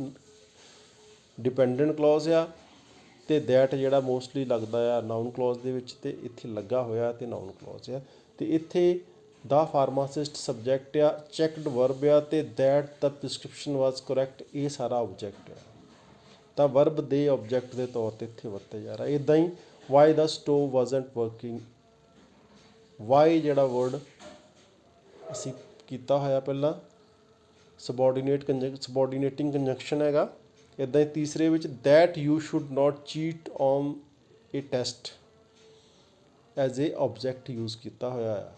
S1: ਡਿਪੈਂਡੈਂਟ ਕਲੌਜ਼ ਆ। ਤੇ ਦੈਟ ਜਿਹੜਾ ਮੋਸਟਲੀ ਲੱਗਦਾ ਆ ਨਾउन ਕਲੌਜ਼ ਦੇ ਵਿੱਚ ਤੇ ਇੱਥੇ ਲੱਗਾ ਹੋਇਆ ਤੇ ਨਾउन ਕਲੌਜ਼ ਆ। ਤੇ ਇੱਥੇ ਦਾ ਫਾਰਮਾਸਿਸਟ ਸਬਜੈਕਟ ਆ, ਚੈੱਕਡ ਵਰਬ ਆ ਤੇ that the prescription was correct ਇਹ ਸਾਰਾ ਆਬਜੈਕਟ ਆ। ਤਾਂ ਵਰਬ ਦੇ ਆਬਜੈਕਟ ਦੇ ਤੌਰ ਤੇ ਇੱਥੇ ਵਰਤੇ ਜਾ ਰਿਹਾ। ਇੱਦਾਂ ਹੀ Y the stove wasn't working, Y ਜਿਹੜਾ ਵਰਡ ਅਸੀਂ ਕੀਤਾ ਹੋਇਆ ਪਹਿਲਾਂ ਸਬੋਰਡੀਨੇਟਿੰਗ ਕੰਜੰਕਸ਼ਨ ਹੈਗਾ। ਇੱਦਾਂ ਹੀ ਤੀਸਰੇ ਵਿੱਚ that you should not cheat on A test as a object use ਕੀਤਾ ਹੋਇਆ ਆ।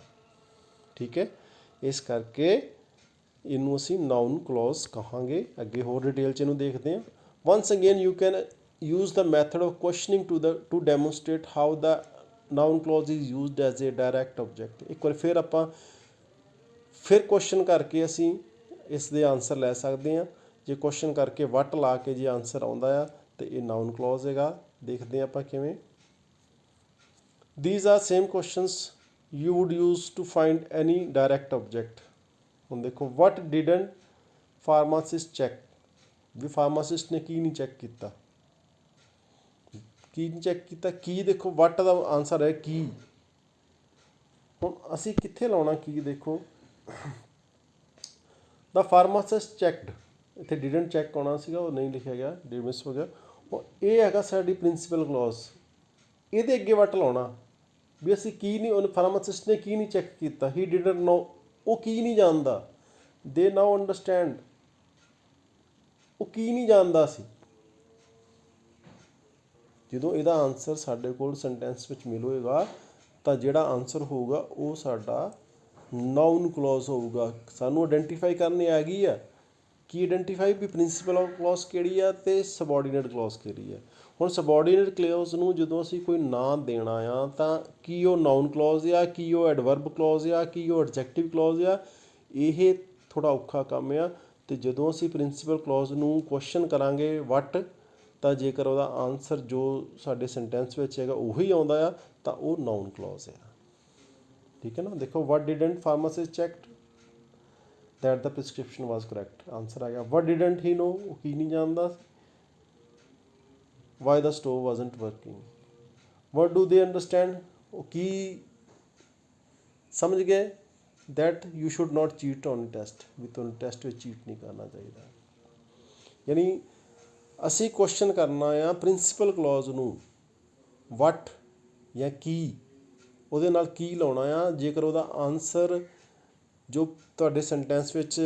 S1: ਠੀਕ ਹੈ, ਇਸ ਕਰਕੇ ਇਹਨੂੰ ਅਸੀਂ ਨਾउन ਕਲੌਜ਼ ਕਹਾਂਗੇ। ਅੱਗੇ ਹੋਰ ਡਿਟੇਲ 'ਚ ਇਹਨੂੰ ਦੇਖਦੇ ਹਾਂ। Ones again you can use the method of questioning to demonstrate how the noun clause is used as a direct object। ਇੱਕ ਵਾਰ ਫਿਰ ਆਪਾਂ ਕੁਐਸਚਨ ਕਰਕੇ ਅਸੀਂ ਇਸ ਦੇ ਆਨਸਰ ਲੈ ਸਕਦੇ ਹਾਂ। ਜੇ ਕੁਐਸਚਨ ਕਰਕੇ ਵਟ ਲਾ ਕੇ ਜੇ ਆਨਸਰ ਆਉਂਦਾ ਆ ਤੇ ਇਹ ਨਾउन ਕਲੌਜ਼ ਹੈਗਾ। ਦੇਖਦੇ ਹਾਂ ਆਪਾਂ ਕਿਵੇਂ। these are same questions you would use to find any direct object। ਹੁਣ ਦੇਖੋ what didn't pharmacist check, ਵੀ ਫਾਰਮਾਸਿਸਟ ਨੇ ਕੀ ਨਹੀਂ ਚੈੱਕ ਕੀਤਾ, ਕੀ ਨਹੀਂ ਚੈੱਕ ਕੀਤਾ, ਕੀ ਦੇਖੋ ਵਟ ਦਾ ਆਨਸਰ ਹੈ ਕੀ। ਹੁਣ ਅਸੀਂ ਕਿੱਥੇ ਲਾਉਣਾ ਕੀ, ਦੇਖੋ ਦਾ ਫਾਰਮਾਸਿਸਟ ਚੈੱਕਡ, ਇੱਥੇ ਡਿਡਨਟ ਚੈੱਕ ਆਉਣਾ ਸੀਗਾ, ਉਹ ਨਹੀਂ ਲਿਖਿਆ ਗਿਆ, ਮਿਸ ਹੋ ਗਿਆ। ਇਹ ਹੈਗਾ ਸਾਡੀ ਪ੍ਰਿੰਸੀਪਲ ਕਲੌਜ਼, ਇਹਦੇ ਅੱਗੇ ਵਟ ਲਾਉਣਾ ਵੀ ਅਸੀਂ ਕੀ ਨਹੀਂ, ਉਹਨੇ ਫਾਰਮਾਸਿਸਟ ਨੇ ਕੀ ਨਹੀਂ ਚੈੱਕ ਕੀਤਾ, ਹੀ ਡਿਡਨਟ ਨੋ, ਉਹ ਕੀ ਨਹੀਂ ਜਾਣਦਾ। ਦੇ ਨਾਓ ਅੰਡਰਸਟੈਂਡ, ਉਹ ਕੀ ਨਹੀਂ ਜਾਣਦਾ ਸੀ। ਜਦੋਂ ਇਹਦਾ ਆਨਸਰ ਸਾਡੇ ਕੋਲ ਸੈਂਟੈਂਸ ਵਿੱਚ ਮਿਲੇਗਾ ਤਾਂ ਜਿਹੜਾ ਆਨਸਰ ਹੋਊਗਾ ਉਹ ਸਾਡਾ ਨਾउन ਕਲੌਜ਼ ਹੋਊਗਾ। ਸਾਨੂੰ ਆਇਡੈਂਟੀਫਾਈ ਕਰਨੀ ਆ ਗਈ ਆ ਕੀ, ਆਇਡੈਂਟੀਫਾਈ ਵੀ ਪ੍ਰਿੰਸੀਪਲ ਕਲੌਜ਼ ਕਿਹੜੀ ਆ ਤੇ ਸਬੋਰਡੀਨੇਟ ਕਲੌਜ਼ ਕਿਹੜੀ ਆ। ਹੁਣ ਸਬੋਰਡੀਨੇਟ ਕਲੌਜ਼ ਨੂੰ ਜਦੋਂ ਅਸੀਂ ਕੋਈ ਨਾਂ ਦੇਣਾ ਆ ਤਾਂ ਕੀ ਉਹ ਨਾउन ਕਲੌਜ਼ ਆ, ਕੀ ਉਹ ਐਡਵਰਬ ਕਲੌਜ਼ ਆ, ਕੀ ਉਹ ਐਡਜੈਕਟਿਵ ਕਲੌਜ਼ ਆ, ਇਹ ਥੋੜ੍ਹਾ ਔਖਾ ਕੰਮ ਆ। ਤੇ ਜਦੋਂ ਅਸੀਂ ਪ੍ਰਿੰਸੀਪਲ ਕਲੌਜ਼ ਨੂੰ ਕੁਐਸਚਨ ਕਰਾਂਗੇ ਵਟ, ਤਾਂ ਜੇਕਰ ਉਹਦਾ ਆਨਸਰ ਜੋ ਸਾਡੇ ਸੈਂਟੈਂਸ ਵਿੱਚ ਹੈਗਾ ਉਹੀ ਆਉਂਦਾ ਆ ਤਾਂ ਉਹ ਨਾउन ਕਲੌਜ਼ ਆ। ਠੀਕ ਹੈ ਨਾ। ਦੇਖੋ what didn't pharmacist checked that the prescription was correct, answer ਆ ਗਿਆ। ਵਟ ਡਿਡਨਟ ਹੀ ਨੋ, ਉਹ ਕੀ ਨਹੀਂ ਜਾਣਦਾ। Why the stove wasn't working, what do they understand, ਉਹ ਕੀ ਸਮਝ ਗਏ। That you should not cheat on test, ਵੀ ਤੁਹਾਨੂੰ ਟੈਸਟ ਵਿੱਚ ਚੀਟ ਨਹੀਂ ਕਰਨਾ ਚਾਹੀਦਾ। ਯਾਨੀ ਅਸੀਂ ਕੁਐਸਚਨ ਕਰਨਾ ਆ ਪ੍ਰਿੰਸੀਪਲ ਕਲੌਜ਼ ਨੂੰ ਵਟ ਜਾਂ ਕੀ, ਉਹਦੇ ਨਾਲ ਕੀ ਲਾਉਣਾ ਆ। ਜੇਕਰ ਉਹਦਾ ਆਨਸਰ ਜੋ ਤੁਹਾਡੇ ਸੈਂਟੈਂਸ ਵਿੱਚ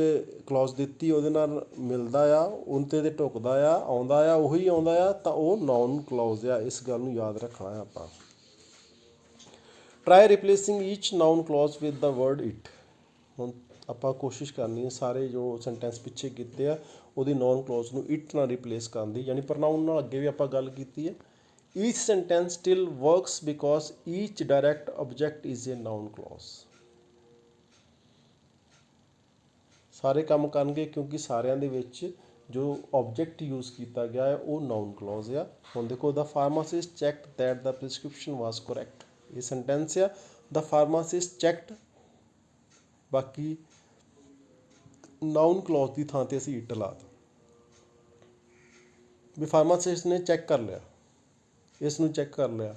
S1: ਕਲੌਜ਼ ਦਿੱਤੀ ਉਹਦੇ ਨਾਲ ਮਿਲਦਾ ਆ, ਉਹਦੇ 'ਤੇ ਢੁਕਦਾ ਆ, ਆਉਂਦਾ ਆ, ਉਹੀ ਆਉਂਦਾ ਆ ਤਾਂ ਉਹ ਨਾउन ਕਲੌਜ਼ ਆ। ਇਸ ਗੱਲ ਨੂੰ ਯਾਦ ਰੱਖਣਾ ਆ ਆਪਾਂ। Try replacing each noun clause with the word it. ਹੁਣ ਆਪਾਂ ਕੋਸ਼ਿਸ਼ ਕਰਨੀ ਹੈ ਸਾਰੇ ਜੋ ਸੈਂਟੈਂਸ ਪਿੱਛੇ ਕੀਤੇ ਆ ਉਹਦੀ ਨਾउन ਕਲੌਜ਼ ਨੂੰ ਇਟ ਨਾਲ ਰਿਪਲੇਸ ਕਰਨ ਦੀ, ਯਾਨੀ ਪ੍ਰੋਨਾਊਨ ਨਾਲ ਅੱਗੇ ਵੀ ਆਪਾਂ ਗੱਲ ਕੀਤੀ ਹੈ। Each sentence still works because each direct object is a noun clause. ਸਾਰੇ ਕੰਮ ਕਰਨਗੇ ਕਿਉਂਕਿ ਸਾਰਿਆਂ ਦੇ ਵਿੱਚ ਜੋ ਆਬਜੈਕਟ ਯੂਜ਼ ਕੀਤਾ ਗਿਆ ਹੈ ਉਹ ਨਾउन ਕਲੌਜ਼ ਆ। ਹੁਣ ਦੇਖੋ the pharmacist checked that the prescription was correct, ਇਹ ਸੈਂਟੈਂਸ ਆ। ਦ ਫਾਰਮਾਸਿਸਟ ਚੈੱਕਡ, ਬਾਕੀ ਨਾਊਨ ਕਲੌਜ਼ ਦੀ ਥਾਂ 'ਤੇ ਅਸੀਂ ਇਟ ਲਾ ਤਾ ਵੀ ਫਾਰਮਾਸਿਸਟ ਨੇ ਚੈੱਕ ਕਰ ਲਿਆ, ਇਸ ਨੂੰ ਚੈੱਕ ਕਰ ਲਿਆ।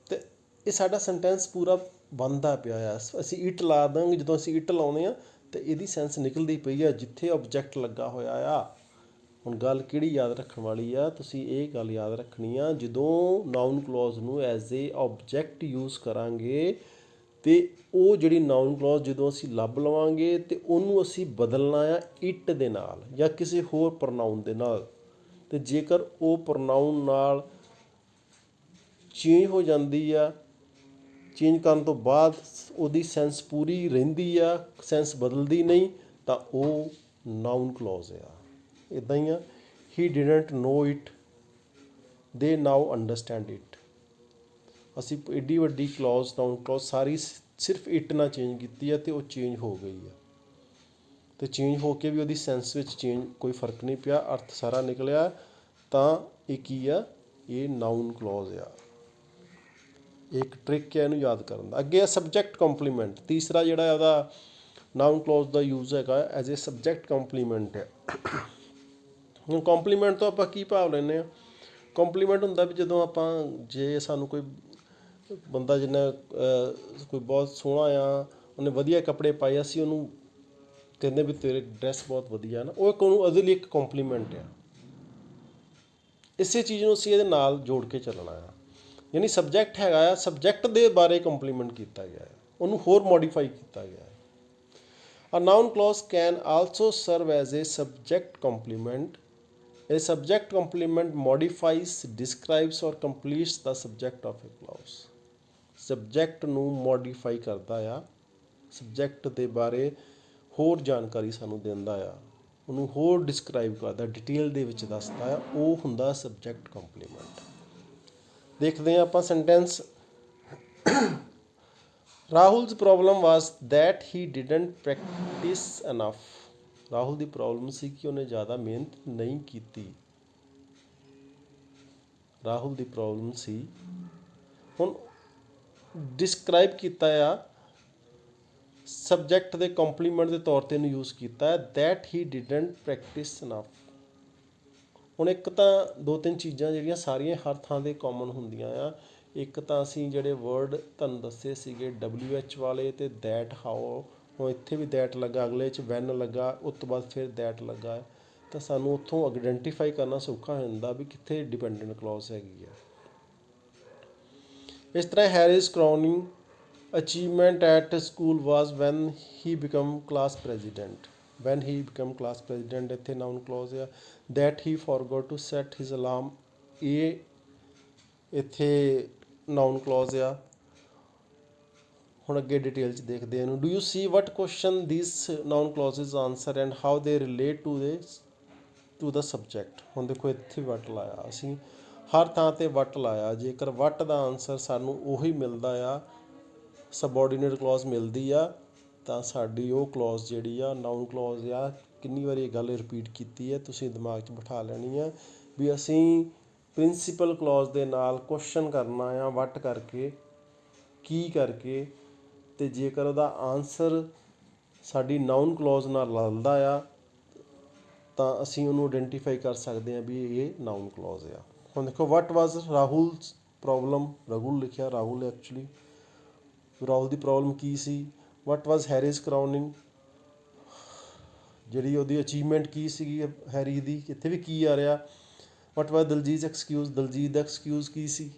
S1: ਅਤੇ ਇਹ ਸਾਡਾ ਸੈਂਟੈਂਸ ਪੂਰਾ ਬਣਦਾ ਪਿਆ ਆ। ਅਸੀਂ ਇਟ ਲਾ ਦਾਂਗੇ, ਜਦੋਂ ਅਸੀਂ ਇਟ ਲਾਉਂਦੇ ਹਾਂ ਤਾਂ ਇਹਦੀ ਸੈਂਸ ਨਿਕਲਦੀ ਪਈ ਆ ਜਿੱਥੇ ਆਬਜੈਕਟ ਲੱਗਾ ਹੋਇਆ ਆ। ਹੁਣ ਗੱਲ ਕਿਹੜੀ ਯਾਦ ਰੱਖਣ ਵਾਲੀ ਆ, ਤੁਸੀਂ ਇਹ ਗੱਲ ਯਾਦ ਰੱਖਣੀ ਆ, ਜਦੋਂ ਨਾਊਨ ਕਲੌਜ਼ ਨੂੰ ਐਜ਼ ਏ ਆਬਜੈਕਟ ਯੂਜ਼ ਕਰਾਂਗੇ ਅਤੇ ਉਹ ਜਿਹੜੀ ਨਾਊਨ ਕਲੌਜ਼ ਜਦੋਂ ਅਸੀਂ ਲੱਭ ਲਵਾਂਗੇ ਅਤੇ ਉਹਨੂੰ ਅਸੀਂ ਬਦਲਣਾ ਆ ਇਟ ਦੇ ਨਾਲ ਜਾਂ ਕਿਸੇ ਹੋਰ ਪ੍ਰੋਨਾਊਨ ਦੇ ਨਾਲ। ਅਤੇ ਜੇਕਰ ਉਹ ਪ੍ਰੋਨਾਊਨ ਨਾਲ ਚੇਂਜ ਹੋ ਜਾਂਦੀ ਆ, ਚੇਂਜ ਕਰਨ ਤੋਂ ਬਾਅਦ ਉਹਦੀ ਸੈਂਸ ਪੂਰੀ ਰਹਿੰਦੀ ਆ, ਸੈਂਸ ਬਦਲਦੀ ਨਹੀਂ, ਤਾਂ ਉਹ ਨਾਊਨ ਕਲੌਜ਼ ਆ। ਇੱਦਾਂ ਹੀ ਆ, ਹੀ ਡਿਡਨਟ ਨੋ ਇਟ, ਦੇ ਨਾਓ ਅੰਡਰਸਟੈਂਡ ਇਟ। ਅਸੀਂ ਐਡੀ ਵੱਡੀ ਕਲੌਜ਼, ਨਾਊਨ ਕਲੌਜ਼ ਸਾਰੀ ਸਿਰਫ ਇਟ ਨਾਲ ਚੇਂਜ ਕੀਤੀ ਆ ਅਤੇ ਉਹ ਚੇਂਜ ਹੋ ਗਈ ਆ। ਅਤੇ ਚੇਂਜ ਹੋ ਕੇ ਵੀ ਉਹਦੀ ਸੈਂਸ ਵਿੱਚ ਕੋਈ ਫਰਕ ਨਹੀਂ ਪਿਆ, ਅਰਥ ਸਾਰਾ ਨਿਕਲਿਆ। ਤਾਂ ਇਹ ਕੀ ਆ, ਇਹ ਨਾਊਨ ਕਲੌਜ਼ ਆ। ਇੱਕ ਟ੍ਰਿਕ ਹੈ ਇਹਨੂੰ ਯਾਦ ਕਰਨ ਦਾ। ਅੱਗੇ ਆ ਸਬਜੈਕਟ ਕੰਪਲੀਮੈਂਟ। ਤੀਸਰਾ ਜਿਹੜਾ ਉਹਦਾ ਨਾਊਨ ਕਲੌਜ਼ ਦਾ ਯੂਜ਼ ਹੈਗਾ ਐਜ਼ ਏ ਸਬਜੈਕਟ ਕੰਪਲੀਮੈਂਟ ਹੈ। ਹੁਣ ਕੰਪਲੀਮੈਂਟ ਤੋਂ ਆਪਾਂ ਕੀ ਭਾਵ ਲੈਂਦੇ ਹਾਂ? ਕੰਪਲੀਮੈਂਟ ਹੁੰਦਾ ਵੀ ਜਦੋਂ ਆਪਾਂ, ਜੇ ਸਾਨੂੰ ਕੋਈ ਬੰਦਾ ਜਿੰਨਾ ਕੋਈ ਬਹੁਤ ਸੋਹਣਾ ਆ, ਉਹਨੇ ਵਧੀਆ ਕੱਪੜੇ ਪਾਏ, ਅਸੀਂ ਉਹਨੂੰ ਕਹਿੰਦੇ ਵੀ ਤੇਰੇ ਡਰੈਸ ਬਹੁਤ ਵਧੀਆ ਨਾ, ਉਹ ਇੱਕ ਉਹਨੂੰ ਉਹਦੇ ਲਈ ਇੱਕ ਕੰਪਲੀਮੈਂਟ ਆ। ਇਸੇ ਚੀਜ਼ ਨੂੰ ਅਸੀਂ ਇਹਦੇ ਨਾਲ ਜੋੜ ਕੇ ਚੱਲਣਾ ਆ। ਯਾਨੀ ਸਬਜੈਕਟ ਹੈਗਾ ਆ, ਸਬਜੈਕਟ ਦੇ ਬਾਰੇ ਕੰਪਲੀਮੈਂਟ ਕੀਤਾ ਗਿਆ ਹੈ, ਉਹਨੂੰ ਹੋਰ ਮੋਡੀਫਾਈ ਕੀਤਾ ਗਿਆ ਹੈ। A noun clause can also serve as a subject complement. A subject complement modifies, describes or completes the subject of a clause. Subject ਨੂੰ ਮੋਡੀਫਾਈ ਕਰਦਾ ਆ, ਸਬਜੈਕਟ ਦੇ ਬਾਰੇ ਹੋਰ ਜਾਣਕਾਰੀ ਸਾਨੂੰ ਦਿੰਦਾ ਆ, ਉਹਨੂੰ ਹੋਰ ਡਿਸਕਰਾਈਬ ਕਰਦਾ, ਡਿਟੇਲ ਦੇ ਵਿੱਚ ਦੱਸਦਾ ਆ, ਉਹ ਹੁੰਦਾ ਸਬਜੈਕਟ ਕੰਪਲੀਮੈਂਟ। ਦੇਖਦੇ ਹਾਂ ਆਪਾਂ sentence. Rahul's problem was that he didn't practice enough. Rahul ਦੀ ਪ੍ਰੋਬਲਮ ਸੀ ਕਿ ਉਹਨੇ ਜ਼ਿਆਦਾ ਮਿਹਨਤ ਨਹੀਂ ਕੀਤੀ। ਰਾਹੁਲ ਦੀ ਪ੍ਰੋਬਲਮ ਸੀ। ਹੁਣ ਡਿਸਕਰਾਈਬ ਕੀਤਾ ਆ, ਸਬਜੈਕਟ ਦੇ ਕੰਪਲੀਮੈਂਟ ਦੇ ਤੌਰ 'ਤੇ ਇਹਨੂੰ ਯੂਜ਼ ਕੀਤਾ ਹੈ, that he didn't practice enough. ਹੁਣ ਇੱਕ ਤਾਂ ਦੋ ਤਿੰਨ ਚੀਜ਼ਾਂ ਜਿਹੜੀਆਂ ਸਾਰੀਆਂ ਹਰ ਥਾਂ 'ਤੇ ਕਾਮਨ ਹੁੰਦੀਆਂ ਆ। ਇੱਕ ਤਾਂ ਅਸੀਂ ਜਿਹੜੇ ਵਰਡ ਤੁਹਾਨੂੰ ਦੱਸੇ ਸੀਗੇ WH ਵਾਲੇ ਅਤੇ ਦੈਟ ਹਾਓ, ਹੁਣ ਇੱਥੇ ਵੀ ਦੈਟ ਲੱਗਾ, ਅਗਲੇ 'ਚ ਵੈਨ ਲੱਗਾ, ਉਸ ਤੋਂ ਬਾਅਦ ਫਿਰ ਦੈਟ ਲੱਗਾ, ਤਾਂ ਸਾਨੂੰ ਉੱਥੋਂ ਆਈਡੈਂਟੀਫਾਈ ਕਰਨਾ ਸੌਖਾ ਹੋ ਜਾਂਦਾ ਵੀ ਕਿੱਥੇ ਡਿਪੈਂਡੈਂਟ ਕਲੌਜ਼ ਹੈਗੀ ਆ। ਇਸ ਤਰ੍ਹਾਂ Harry's crowning achievement at school was when he become class president. When he become class president ਇੱਥੇ ਨਾਊਨ ਕਲੌਜ਼ ਆ। That he forgot to set his alarm, ਇਹ ਇੱਥੇ ਨਾਊਨ ਕਲੌਜ਼ ਆ। ਹੁਣ ਅੱਗੇ ਡਿਟੇਲ 'ਚ ਦੇਖਦੇ ਹਾਂ ਇਹਨੂੰ। Do you see what question this noun clauses answer and how they relate to the subject. ਹੁਣ ਦੇਖੋ ਇੱਥੇ ਵਟ ਲਾਇਆ, ਅਸੀਂ ਹਰ ਥਾਂ 'ਤੇ ਵਟ ਲਾਇਆ। ਜੇਕਰ ਵਟ ਦਾ ਆਨਸਰ ਸਾਨੂੰ ਉਹੀ ਮਿਲਦਾ ਆ, ਸਬਆਰਡੀਨੇਟ ਕਲੌਜ਼ ਮਿਲਦੀ ਆ, ਤਾਂ ਸਾਡੀ ਉਹ ਕਲੌਜ਼ ਜਿਹੜੀ ਆ ਨਾਊਨ ਕਲੌਜ਼ ਆ। ਕਿੰਨੀ ਵਾਰੀ ਇਹ ਗੱਲ ਰਿਪੀਟ ਕੀਤੀ ਹੈ, ਤੁਸੀਂ ਦਿਮਾਗ 'ਚ ਬਿਠਾ ਲੈਣੀ ਆ ਵੀ ਅਸੀਂ ਪ੍ਰਿੰਸੀਪਲ ਕਲੌਜ਼ ਦੇ ਨਾਲ ਕੁਐਸਚਨ ਕਰਨਾ ਆ, ਵਟ ਕਰਕੇ, ਕੀ ਕਰਕੇ, ਅਤੇ ਜੇਕਰ ਉਹਦਾ ਆਨਸਰ ਸਾਡੀ ਨਾਊਨ ਕਲੌਜ਼ ਨਾਲ ਰਲਦਾ ਆ ਤਾਂ ਅਸੀਂ ਉਹਨੂੰ ਆਈਡੈਂਟੀਫਾਈ ਕਰ ਸਕਦੇ ਹਾਂ ਵੀ ਇਹ ਨਾਊਨ ਕਲੌਜ਼ ਆ। ਹੁਣ ਦੇਖੋ, ਵਟ ਵਾਜ਼ ਰਾਹੁਲ's ਪ੍ਰੋਬਲਮ, ਰਾਹੁਲ ਲਿਖਿਆ, ਰਾਹੁਲ ਐਕਚੁਅਲੀ ਰਾਹੁਲ ਦੀ ਪ੍ਰੋਬਲਮ ਕੀ ਸੀ। ਵਟ ਵਾਜ਼ ਹੈਰਿਸ ਕਰਾਊਨਿੰਗ, ਜਿਹੜੀ ਉਹਦੀ ਅਚੀਵਮੈਂਟ ਕੀ ਸੀਗੀ ਹੈਰੀ ਦੀ, ਇੱਥੇ ਵੀ ਕੀ ਆ ਰਿਹਾ। What was Daljit excuse, Daljit ਦਾ ਐਕਸਕਿਊਜ਼ ਕੀ ਸੀ।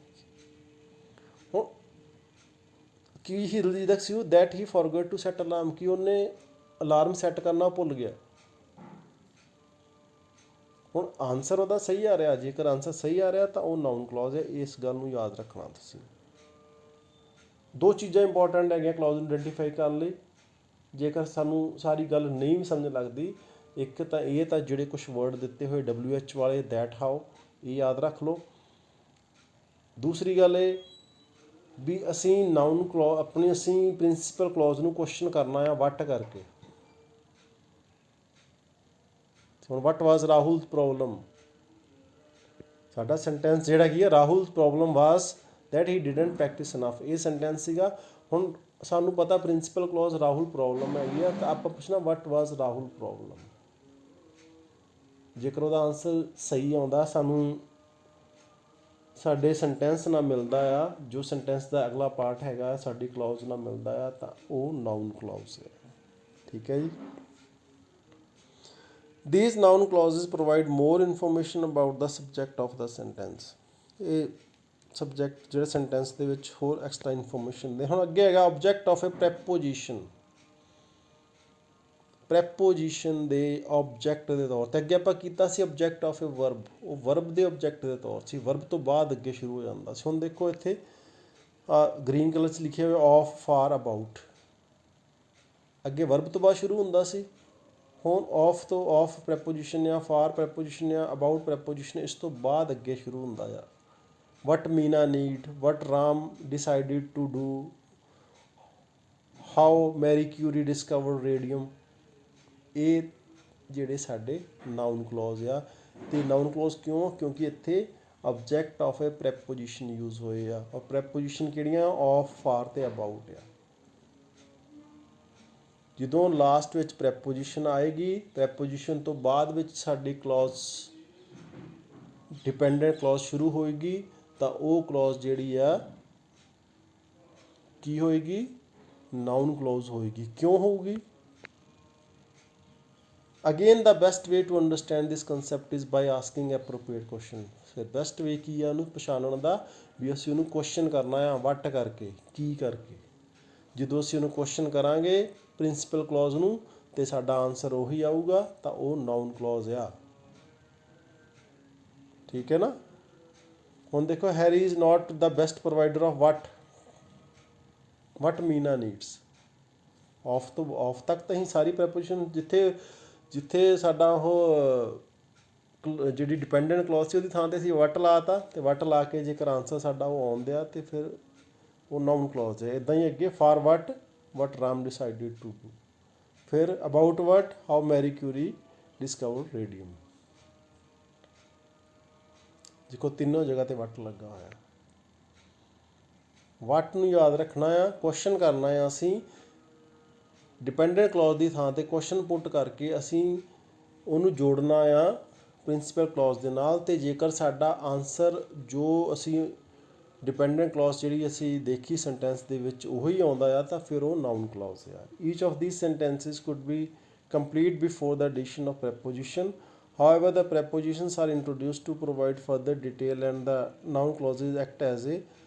S1: ਹੁਣ ਕੀ ਸੀ ਦਲਜੀਤ ਦਾ excuse? That he forgot to set alarm, ਕਿ ਉਹਨੇ ਅਲਾਰਮ ਸੈੱਟ ਕਰਨਾ ਭੁੱਲ ਗਿਆ। ਹੁਣ ਆਨਸਰ ਉਹਦਾ ਸਹੀ ਆ ਰਿਹਾ, ਜੇਕਰ ਆਨਸਰ ਸਹੀ ਆ ਰਿਹਾ ਤਾਂ ਉਹ ਨਾਊਨ ਕਲੌਜ਼ ਹੈ। ਇਸ ਗੱਲ ਨੂੰ ਯਾਦ ਰੱਖਣਾ ਤੁਸੀਂ। ਦੋ ਚੀਜ਼ਾਂ ਇੰਪੋਰਟੈਂਟ ਹੈਗੀਆਂ ਕਲੌਜ਼ ਨੂੰ ਆਈਡੈਂਟੀਫਾਈ ਕਰਨ ਲਈ। ਜੇਕਰ ਸਾਨੂੰ ਸਾਰੀ ਗੱਲ ਨਹੀਂ ਵੀ ਸਮਝ ਲੱਗਦੀ, ਇੱਕ ਤਾਂ ਇਹ ਤਾਂ ਜਿਹੜੇ ਕੁਛ ਵਰਡ ਦਿੱਤੇ ਹੋਏ WH ਵਾਲੇ, ਦੈਟ ਹਾਓ, ਇਹ ਯਾਦ ਰੱਖ ਲਓ। ਦੂਸਰੀ ਗੱਲ ਇਹ ਵੀ ਅਸੀਂ ਨਾਊਨ ਕਲੌਜ਼ ਆਪਣੀ, ਅਸੀਂ ਪ੍ਰਿੰਸੀਪਲ ਕਲੌਜ਼ ਨੂੰ ਕੁਐਸਚਨ ਕਰਨਾ ਆ ਵਟ ਕਰਕੇ। ਹੁਣ ਵਟ ਵਾਜ਼ ਰਾਹੁਲ's ਪ੍ਰੋਬਲਮ, ਸਾਡਾ ਸੈਂਟੈਂਸ ਜਿਹੜਾ ਕੀ ਹੈ, Rahul's problem was that he didn't practice enough। ਇਹ ਸੈਂਟੈਂਸ ਸੀਗਾ। ਹੁਣ ਸਾਨੂੰ ਪਤਾ ਪ੍ਰਿੰਸੀਪਲ ਕਲੌਜ਼ ਰਾਹੁਲ ਪ੍ਰੋਬਲਮ ਹੈਗੀ ਆ, ਤਾਂ ਆਪਾਂ ਪੁੱਛਣਾ ਵਟ ਵਾਜ਼ ਰਾਹੁਲ ਪ੍ਰੋਬਲਮ। ਜੇਕਰ ਉਹਦਾ ਆਨਸਰ ਸਹੀ ਆਉਂਦਾ, ਸਾਨੂੰ ਸਾਡੇ ਸੈਂਟੈਂਸ ਨਾਲ ਮਿਲਦਾ ਆ, ਜੋ ਸੈਂਟੈਂਸ ਦਾ ਅਗਲਾ ਪਾਰਟ ਹੈਗਾ ਸਾਡੀ ਕਲੌਜ਼ ਨਾਲ ਮਿਲਦਾ ਆ, ਤਾਂ ਉਹ ਨਾਊਨ ਕਲੌਜ਼ ਹੈ। ਠੀਕ ਹੈ ਜੀ। These noun clauses provide more information about the subject of the sentence। ਇਹ ਸਬਜੈਕਟ ਜਿਹੜੇ ਸੈਂਟੈਂਸ ਦੇ ਵਿੱਚ ਹੋਰ ਐਕਸਟਰਾ ਇਨਫੋਰਮੇਸ਼ਨ ਦੇ। ਹੁਣ ਅੱਗੇ ਹੈਗਾ object of A preposition. Preposition ਦੇ ਆਬਜੈਕਟ ਦੇ ਤੌਰ ਤੇ ਅੱਗੇ ਆਪਾਂ ਕੀਤਾ ਸੀ ਆਬਜੈਕਟ ਆਫ ਏ ਵਰਬ, ਉਹ ਵਰਬ ਦੇ ਆਬਜੈਕਟ ਦੇ ਤੌਰ ਸੀ, ਵਰਬ ਤੋਂ ਬਾਅਦ ਅੱਗੇ ਸ਼ੁਰੂ ਹੋ ਜਾਂਦਾ ਸੀ। ਹੁਣ ਦੇਖੋ ਇੱਥੇ ਗ੍ਰੀਨ ਕਲਰ 'ਚ ਲਿਖਿਆ ਹੋਇਆ ਆਫ, ਫਾਰ, ਅਬਾਊਟ, ਅੱਗੇ ਵਰਬ ਤੋਂ ਬਾਅਦ ਸ਼ੁਰੂ ਹੁੰਦਾ ਸੀ। ਹੁਣ ਆਫ ਤੋਂ ਆਫ ਪ੍ਰੈਪੋਜੀਸ਼ਨ ਜਾਂ ਫਾਰ ਪ੍ਰੈਪੋਜੀਸ਼ਨ ਜਾਂ ਅਬਾਊਟ ਪ੍ਰੈਪੋਜੀਸ਼ਨ ਇਸ ਤੋਂ ਬਾਅਦ ਅੱਗੇ ਸ਼ੁਰੂ ਹੁੰਦਾ ਆ। What Meena need, what Ram decided to do, how Marie Curie discover radium. ਇਹ ਜਿਹੜੇ ਸਾਡੇ ਨਾਊਨ ਕਲੌਜ਼ ਆ। ਤੇ ਨਾਊਨ ਕਲੌਜ਼ ਕਿਉਂ? ਕਿਉਂਕਿ ਇੱਥੇ object of A preposition use ਹੋਏ ਆ, ਔਰ ਪ੍ਰੈਪੋਜੀਸ਼ਨ ਕਿਹੜੀਆਂ? ਆਫ, ਫਾਰ ਤੇ ਅਬਾਊਟ ਆ। ਜਦੋਂ ਲਾਸਟ ਵਿੱਚ ਪ੍ਰੈਪੋਜੀਸ਼ਨ ਆਏਗੀ, ਪ੍ਰੈਪੋਜੀਸ਼ਨ ਤੋਂ ਬਾਅਦ ਵਿੱਚ ਸਾਡੀ ਕਲੌਜ਼ ਡਿਪੈਂਡੈਂਟ ਕਲੌਜ਼ ਸ਼ੁਰੂ ਹੋਏਗੀ, ਤਾਂ ਉਹ ਕਲੌਜ਼ ਜਿਹੜੀ ਆ ਕੀ ਹੋਏਗੀ? ਨਾਊਨ ਕਲੌਜ਼ ਹੋਏਗੀ। ਕਿਉਂ ਹੋਊਗੀ? Again the best way to understand this concept is by asking appropriate question. ਫਿਰ ਬੈਸਟ ਵੇ ਕੀ ਆ ਉਹਨੂੰ ਪਛਾਣਨ ਦਾ? ਵੀ ਅਸੀਂ ਉਹਨੂੰ ਕੁਐਸਚਨ ਕਰਨਾ ਆ, ਵੱਟ ਕਰਕੇ, ਕੀ ਕਰਕੇ। ਜਦੋਂ ਅਸੀਂ ਉਹਨੂੰ ਕੁਐਸਚਨ ਕਰਾਂਗੇ ਪ੍ਰਿੰਸੀਪਲ ਕਲੌਜ਼ ਨੂੰ, ਤੇ ਸਾਡਾ ਆਨਸਰ ਉਹੀ ਆਊਗਾ, ਤਾਂ ਉਹ ਨਾਊਨ ਕਲੌਜ਼ ਆ। ਠੀਕ ਹੈ ਨਾ। ਹੁਣ ਦੇਖੋ, Harry is not the best provider of what, what Meena needs. Of ਤੋਂ ਆਫ ਤੱਕ ਤਾਂ ਹੀ ਸਾਰੀ ਪ੍ਰੈਪੋਜੀਸ਼ਨ, ਜਿੱਥੇ ਸਾਡਾ ਉਹ ਜਿਹੜੀ ਡਿਪੈਂਡੈਂਟ ਕਲੌਜ਼ ਸੀ ਉਹਦੀ ਥਾਂ 'ਤੇ ਅਸੀਂ ਵਟ ਲਾ ਤਾ, ਅਤੇ ਵਟ ਲਾ ਕੇ ਜੇਕਰ ਆਨਸਰ ਸਾਡਾ ਉਹ ਆਉਂਦਿਆ ਅਤੇ ਫਿਰ ਉਹ ਨਾਊਨ ਕਲੌਜ਼ ਹੈ। ਇੱਦਾਂ ਹੀ ਅੱਗੇ for what, what Ram decided to do. ਫਿਰ about what, how Marie Curie discover radium. ਦੇਖੋ ਤਿੰਨੋਂ ਜਗ੍ਹਾ 'ਤੇ ਵਟ ਲੱਗਾ ਹੋਇਆ। ਵਟ ਨੂੰ ਯਾਦ ਰੱਖਣਾ ਆ, ਕੁਐਸਚਨ ਕਰਨਾ ਆ ਅਸੀਂ। ਡਿਪੈਂਡੈਂਟ ਕਲੌਜ਼ ਦੀ ਥਾਂ 'ਤੇ ਕੁਐਸਚਨ ਪੁੱਟ ਕਰਕੇ ਅਸੀਂ ਉਹਨੂੰ ਜੋੜਨਾ ਆ ਪ੍ਰਿੰਸੀਪਲ ਕਲੌਜ਼ ਦੇ ਨਾਲ। ਅਤੇ ਜੇਕਰ ਸਾਡਾ ਆਨਸਰ ਜੋ ਅਸੀਂ ਡਿਪੈਂਡੈਂਟ ਕਲੌਜ਼ ਜਿਹੜੀ ਅਸੀਂ ਦੇਖੀ ਸੈਂਟੈਂਸ ਦੇ ਵਿੱਚ ਉਹੀ ਆਉਂਦਾ ਆ, ਤਾਂ ਫਿਰ ਉਹ ਨਾਊਨ ਕਲੌਜ਼ ਆ। Each of these sentences could be complete before the addition of preposition. However, the prepositions are introduced to provide further detail and the noun clauses act as a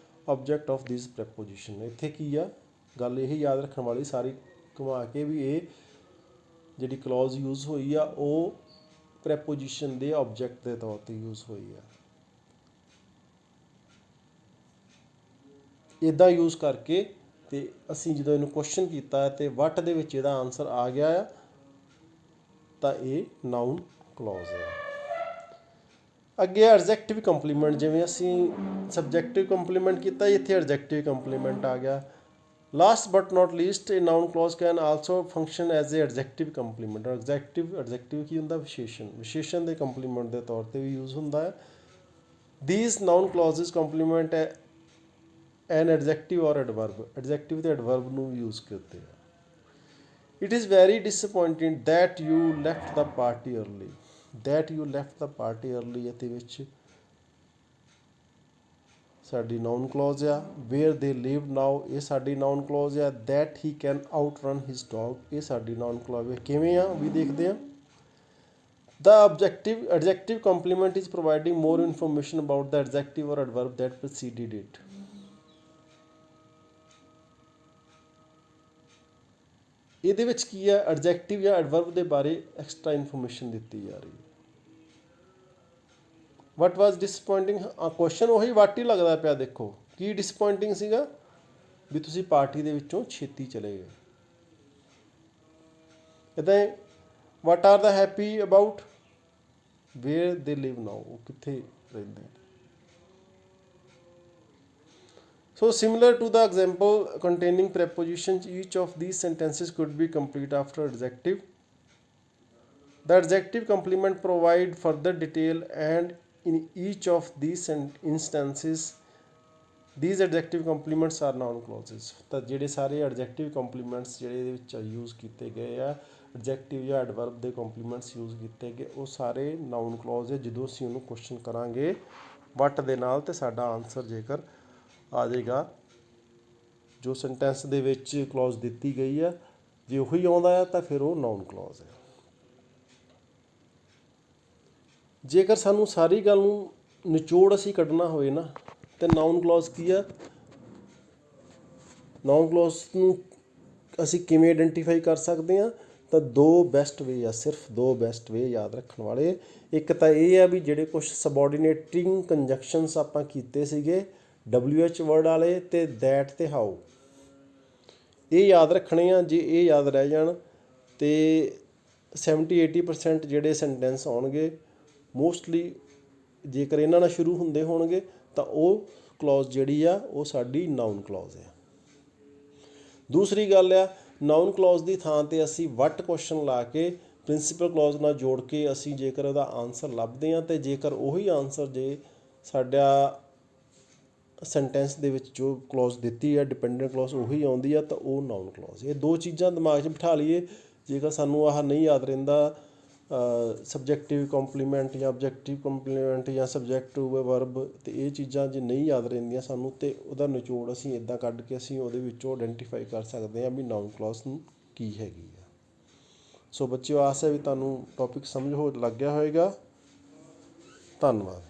S1: object of these preposition। ਇੱਥੇ ਕੀ ਆ ਗੱਲ, ਇਹ ਯਾਦ ਰੱਖਣ ਵਾਲੀ ਸਾਰੀ ਘੁਮਾ ਕੇ, ਵੀ ਇਹ ਜਿਹੜੀ ਕਲੌਜ਼ ਯੂਜ਼ ਹੋਈ ਆ ਉਹ ਪ੍ਰੈਪੋਜੀਸ਼ਨ ਦੇ ਆਬਜੈਕਟ ਦੇ ਤੌਰ 'ਤੇ ਯੂਜ਼ ਹੋਈ ਆ। ਇੱਦਾਂ ਯੂਜ਼ ਕਰਕੇ ਅਤੇ ਅਸੀਂ ਜਦੋਂ ਇਹਨੂੰ ਕੁਐਸਚਨ ਕੀਤਾ ਅਤੇ ਵਟ ਦੇ ਵਿੱਚ ਇਹਦਾ ਆਨਸਰ ਆ ਗਿਆ ਆ, ਤਾਂ ਇਹ ਨਾਊਨ ਕਲੌਜ਼ ਹੈ। ਅੱਗੇ ਐਡਜੈਕਟਿਵ ਕੰਪਲੀਮੈਂਟ। ਜਿਵੇਂ ਅਸੀਂ ਸਬਜੈਕਟਿਵ ਕੰਪਲੀਮੈਂਟ ਕੀਤਾ, ਇੱਥੇ ਐਡਜੈਕਟਿਵ ਕੰਪਲੀਮੈਂਟ ਆ ਗਿਆ। ਲਾਸਟ ਬਟ ਨਾਟ ਲੀਸਟ, ਇਹ noun clause can also function as a adjective complement. Adjective ਕੀ ਹੁੰਦਾ? ਵਿਸ਼ੇਸ਼ਣ ਦੇ ਕੰਪਲੀਮੈਂਟ ਦੇ ਤੌਰ 'ਤੇ ਵੀ ਯੂਜ਼ ਹੁੰਦਾ ਹੈ। These noun clauses complement an adjective or adverb. Adjective ਅਤੇ ਐਡਵਰਬ ਨੂੰ ਯੂਜ਼ ਕਰਦੇ ਆ। It is very disappointing that you left the party early. That you left the party early, ਇਹਦੇ ਵਿੱਚ ਸਾਡੀ ਨਾਊਨ ਕਲੌਜ਼ ਆ। ਵੇਅਰ ਦੇ ਲਿਵ ਨਾਓ, ਇਹ ਸਾਡੀ ਨਾਊਨ ਕਲੌਜ਼ ਆ। That he can out run his dog, ਇਹ ਸਾਡੀ ਨਾਊਨ ਕਲੌਜ਼ ਹੈ। ਕਿਵੇਂ ਆ ਵੀ ਦੇਖਦੇ ਹਾਂ। The adjective complement is providing more information about the adjective or adverb that preceded it। ਇਹਦੇ ਵਿੱਚ ਕੀ ਹੈ? ਐਡਜੈਕਟਿਵ ਜਾਂ ਐਡਵਰਬ ਦੇ ਬਾਰੇ ਐਕਸਟਰਾ ਇਨਫੋਰਮੇਸ਼ਨ ਦਿੱਤੀ ਜਾ ਰਹੀ ਹੈ। ਵਟ ਵਾਜ਼ ਡਿਸਅਪੋਇੰਟਿੰਗ, ਕੁਐਸਚਨ ਉਹੀ ਵਟ ਹੀ ਲੱਗਦਾ ਪਿਆ। ਦੇਖੋ ਕੀ ਡਿਸਅਪੋਇੰਟਿੰਗ ਸੀਗਾ? ਵੀ ਤੁਸੀਂ ਪਾਰਟੀ ਦੇ ਵਿੱਚੋਂ ਛੇਤੀ ਚਲੇ ਗਏ। ਇੱਦਾਂ what are they happy about, where they live ਨਾਓ, ਉਹ ਕਿੱਥੇ ਰਹਿੰਦੇ। So similar to the example containing prepositions, each of these sentences could be complete after adjective. The adjective complement provide further detail, and in each of these instances these adjective complements are noun clauses. ਤਾਂ ਜਿਹੜੇ ਸਾਰੇ ਐਡਜੈਕਟਿਵ ਕੰਪਲੀਮੈਂਟਸ ਜਿਹੜੇ ਇਹਦੇ ਵਿੱਚ ਯੂਜ਼ ਕੀਤੇ ਗਏ ਆ, ਐਡਜੈਕਟਿਵ ਜਾਂ ਐਡਵਰਬ ਦੇ ਕੰਪਲੀਮੈਂਟਸ ਯੂਜ਼ ਕੀਤੇ ਗਏ, ਉਹ ਸਾਰੇ ਨਾਊਨ ਕਲੌਜ਼ ਹੈ। ਜਦੋਂ ਅਸੀਂ ਉਹਨੂੰ ਕੁਐਸਚਨ ਕਰਾਂਗੇ ਵਟ ਦੇ ਨਾਲ, ਤੇ ਸਾਡਾ ਆਨਸਰ ਜੇਕਰ ਆ ਜਾਏਗਾ ਜੋ ਸੈਂਟੈਂਸ ਦੇ ਵਿੱਚ ਕਲੌਜ਼ ਦਿੱਤੀ ਗਈ ਆ, ਜੇ ਉਹੀ ਆਉਂਦਾ ਆ ਤਾਂ ਫਿਰ ਉਹ ਨਾਊਨ ਕਲੌਜ਼ ਹੈ। ਜੇਕਰ ਸਾਨੂੰ ਸਾਰੀ ਗੱਲ ਨੂੰ ਨਿਚੋੜ ਅਸੀਂ ਕੱਢਣਾ ਹੋਵੇ ਨਾ, ਤੇ ਨਾਊਨ ਕਲੌਜ਼ ਕੀ ਆ, ਨਾਊਨ ਕਲੌਜ਼ ਨੂੰ ਅਸੀਂ ਕਿਵੇਂ ਆਇਡੈਂਟੀਫਾਈ ਕਰ ਸਕਦੇ ਹਾਂ? ਤਾਂ ਦੋ ਬੈਸਟ ਵੇ ਆ, ਸਿਰਫ ਦੋ ਬੈਸਟ ਵੇ ਯਾਦ ਰੱਖਣ ਵਾਲੇ। ਇੱਕ ਤਾਂ ਇਹ ਆ ਵੀ ਜਿਹੜੇ ਕੁਛ ਸਬੋਰਡੀਨੇਟਿੰਗ ਕੰਜੰਕਸ਼ਨਸ ਆਪਾਂ ਕੀਤੇ ਸੀਗੇ WH ਵਰਡ ਵਾਲੇ, ਤੇ ਦੈਟ ਤੇ ਹਾਊ, ਇਹ ਯਾਦ ਰੱਖਣੇ ਆ। ਜੇ ਇਹ ਯਾਦ ਰਹਿ ਜਾਣ ਤੇ 70-80% ਜਿਹੜੇ ਸੈਂਟੈਂਸ ਆਉਣਗੇ ਮੋਸਟਲੀ, ਜੇਕਰ ਇਹਨਾਂ ਨਾਲ ਸ਼ੁਰੂ ਹੁੰਦੇ ਹੋਣਗੇ ਤਾਂ ਉਹ ਕਲੌਜ਼ ਜਿਹੜੀ ਆ ਉਹ ਸਾਡੀ ਨਾਊਨ ਕਲੌਜ਼ ਆ। ਦੂਸਰੀ ਗੱਲ ਆ, ਨਾਊਨ ਕਲੌਜ਼ ਦੀ ਥਾਂ 'ਤੇ ਅਸੀਂ ਵਟ ਕੁਐਸਚਨ ਲਾ ਕੇ ਪ੍ਰਿੰਸੀਪਲ ਕਲੌਜ਼ ਨਾਲ ਜੋੜ ਕੇ ਅਸੀਂ ਜੇਕਰ ਉਹਦਾ ਆਨਸਰ ਲੱਭਦੇ ਹਾਂ, ਅਤੇ ਜੇਕਰ ਉਹੀ ਆਨਸਰ ਜੇ ਸਾਡਾ ਸੈਂਟੈਂਸ ਦੇ ਵਿੱਚ ਜੋ ਕਲੌਜ਼ ਦਿੱਤੀ ਹੈ ਡਿਪੈਂਡੈਂਟ ਕਲੌਜ਼ ਉਹੀ ਆਉਂਦੀ ਆ, ਤਾਂ ਉਹ ਨਾਊਨ ਕਲੌਜ਼। ਇਹ ਦੋ ਚੀਜ਼ਾਂ ਦਿਮਾਗ 'ਚ ਬਿਠਾ ਲਈਏ। ਜੇਕਰ ਸਾਨੂੰ ਆਹ ਨਹੀਂ ਯਾਦ ਰਹਿੰਦਾ, ਸਬਜੈਕਟਿਵ ਕੰਪਲੀਮੈਂਟ ਜਾਂ ਆਬਜੈਕਟਿਵ ਕੰਪਲੀਮੈਂਟ ਜਾਂ ਸਬਜੈਕਟਿਵ ਵਰਬ, ਅਤੇ ਇਹ ਚੀਜ਼ਾਂ ਜੇ ਨਹੀਂ ਯਾਦ ਰਹਿੰਦੀਆਂ ਸਾਨੂੰ, ਅਤੇ ਉਹਦਾ ਨਿਚੋੜ ਅਸੀਂ ਇੱਦਾਂ ਕੱਢ ਕੇ ਅਸੀਂ ਉਹਦੇ ਵਿੱਚੋਂ ਆਇਡੈਂਟੀਫਾਈ ਕਰ ਸਕਦੇ ਹਾਂ ਵੀ ਨਾਊਨ ਕਲੌਜ਼ ਕੀ ਹੈਗੀ ਆ। ਸੋ ਬੱਚਿਓ, ਆਸ ਹੈ ਵੀ ਤੁਹਾਨੂੰ ਟੌਪਿਕ ਸਮਝ ਲੱਗ ਗਿਆ ਹੋਵੇਗਾ। ਧੰਨਵਾਦ।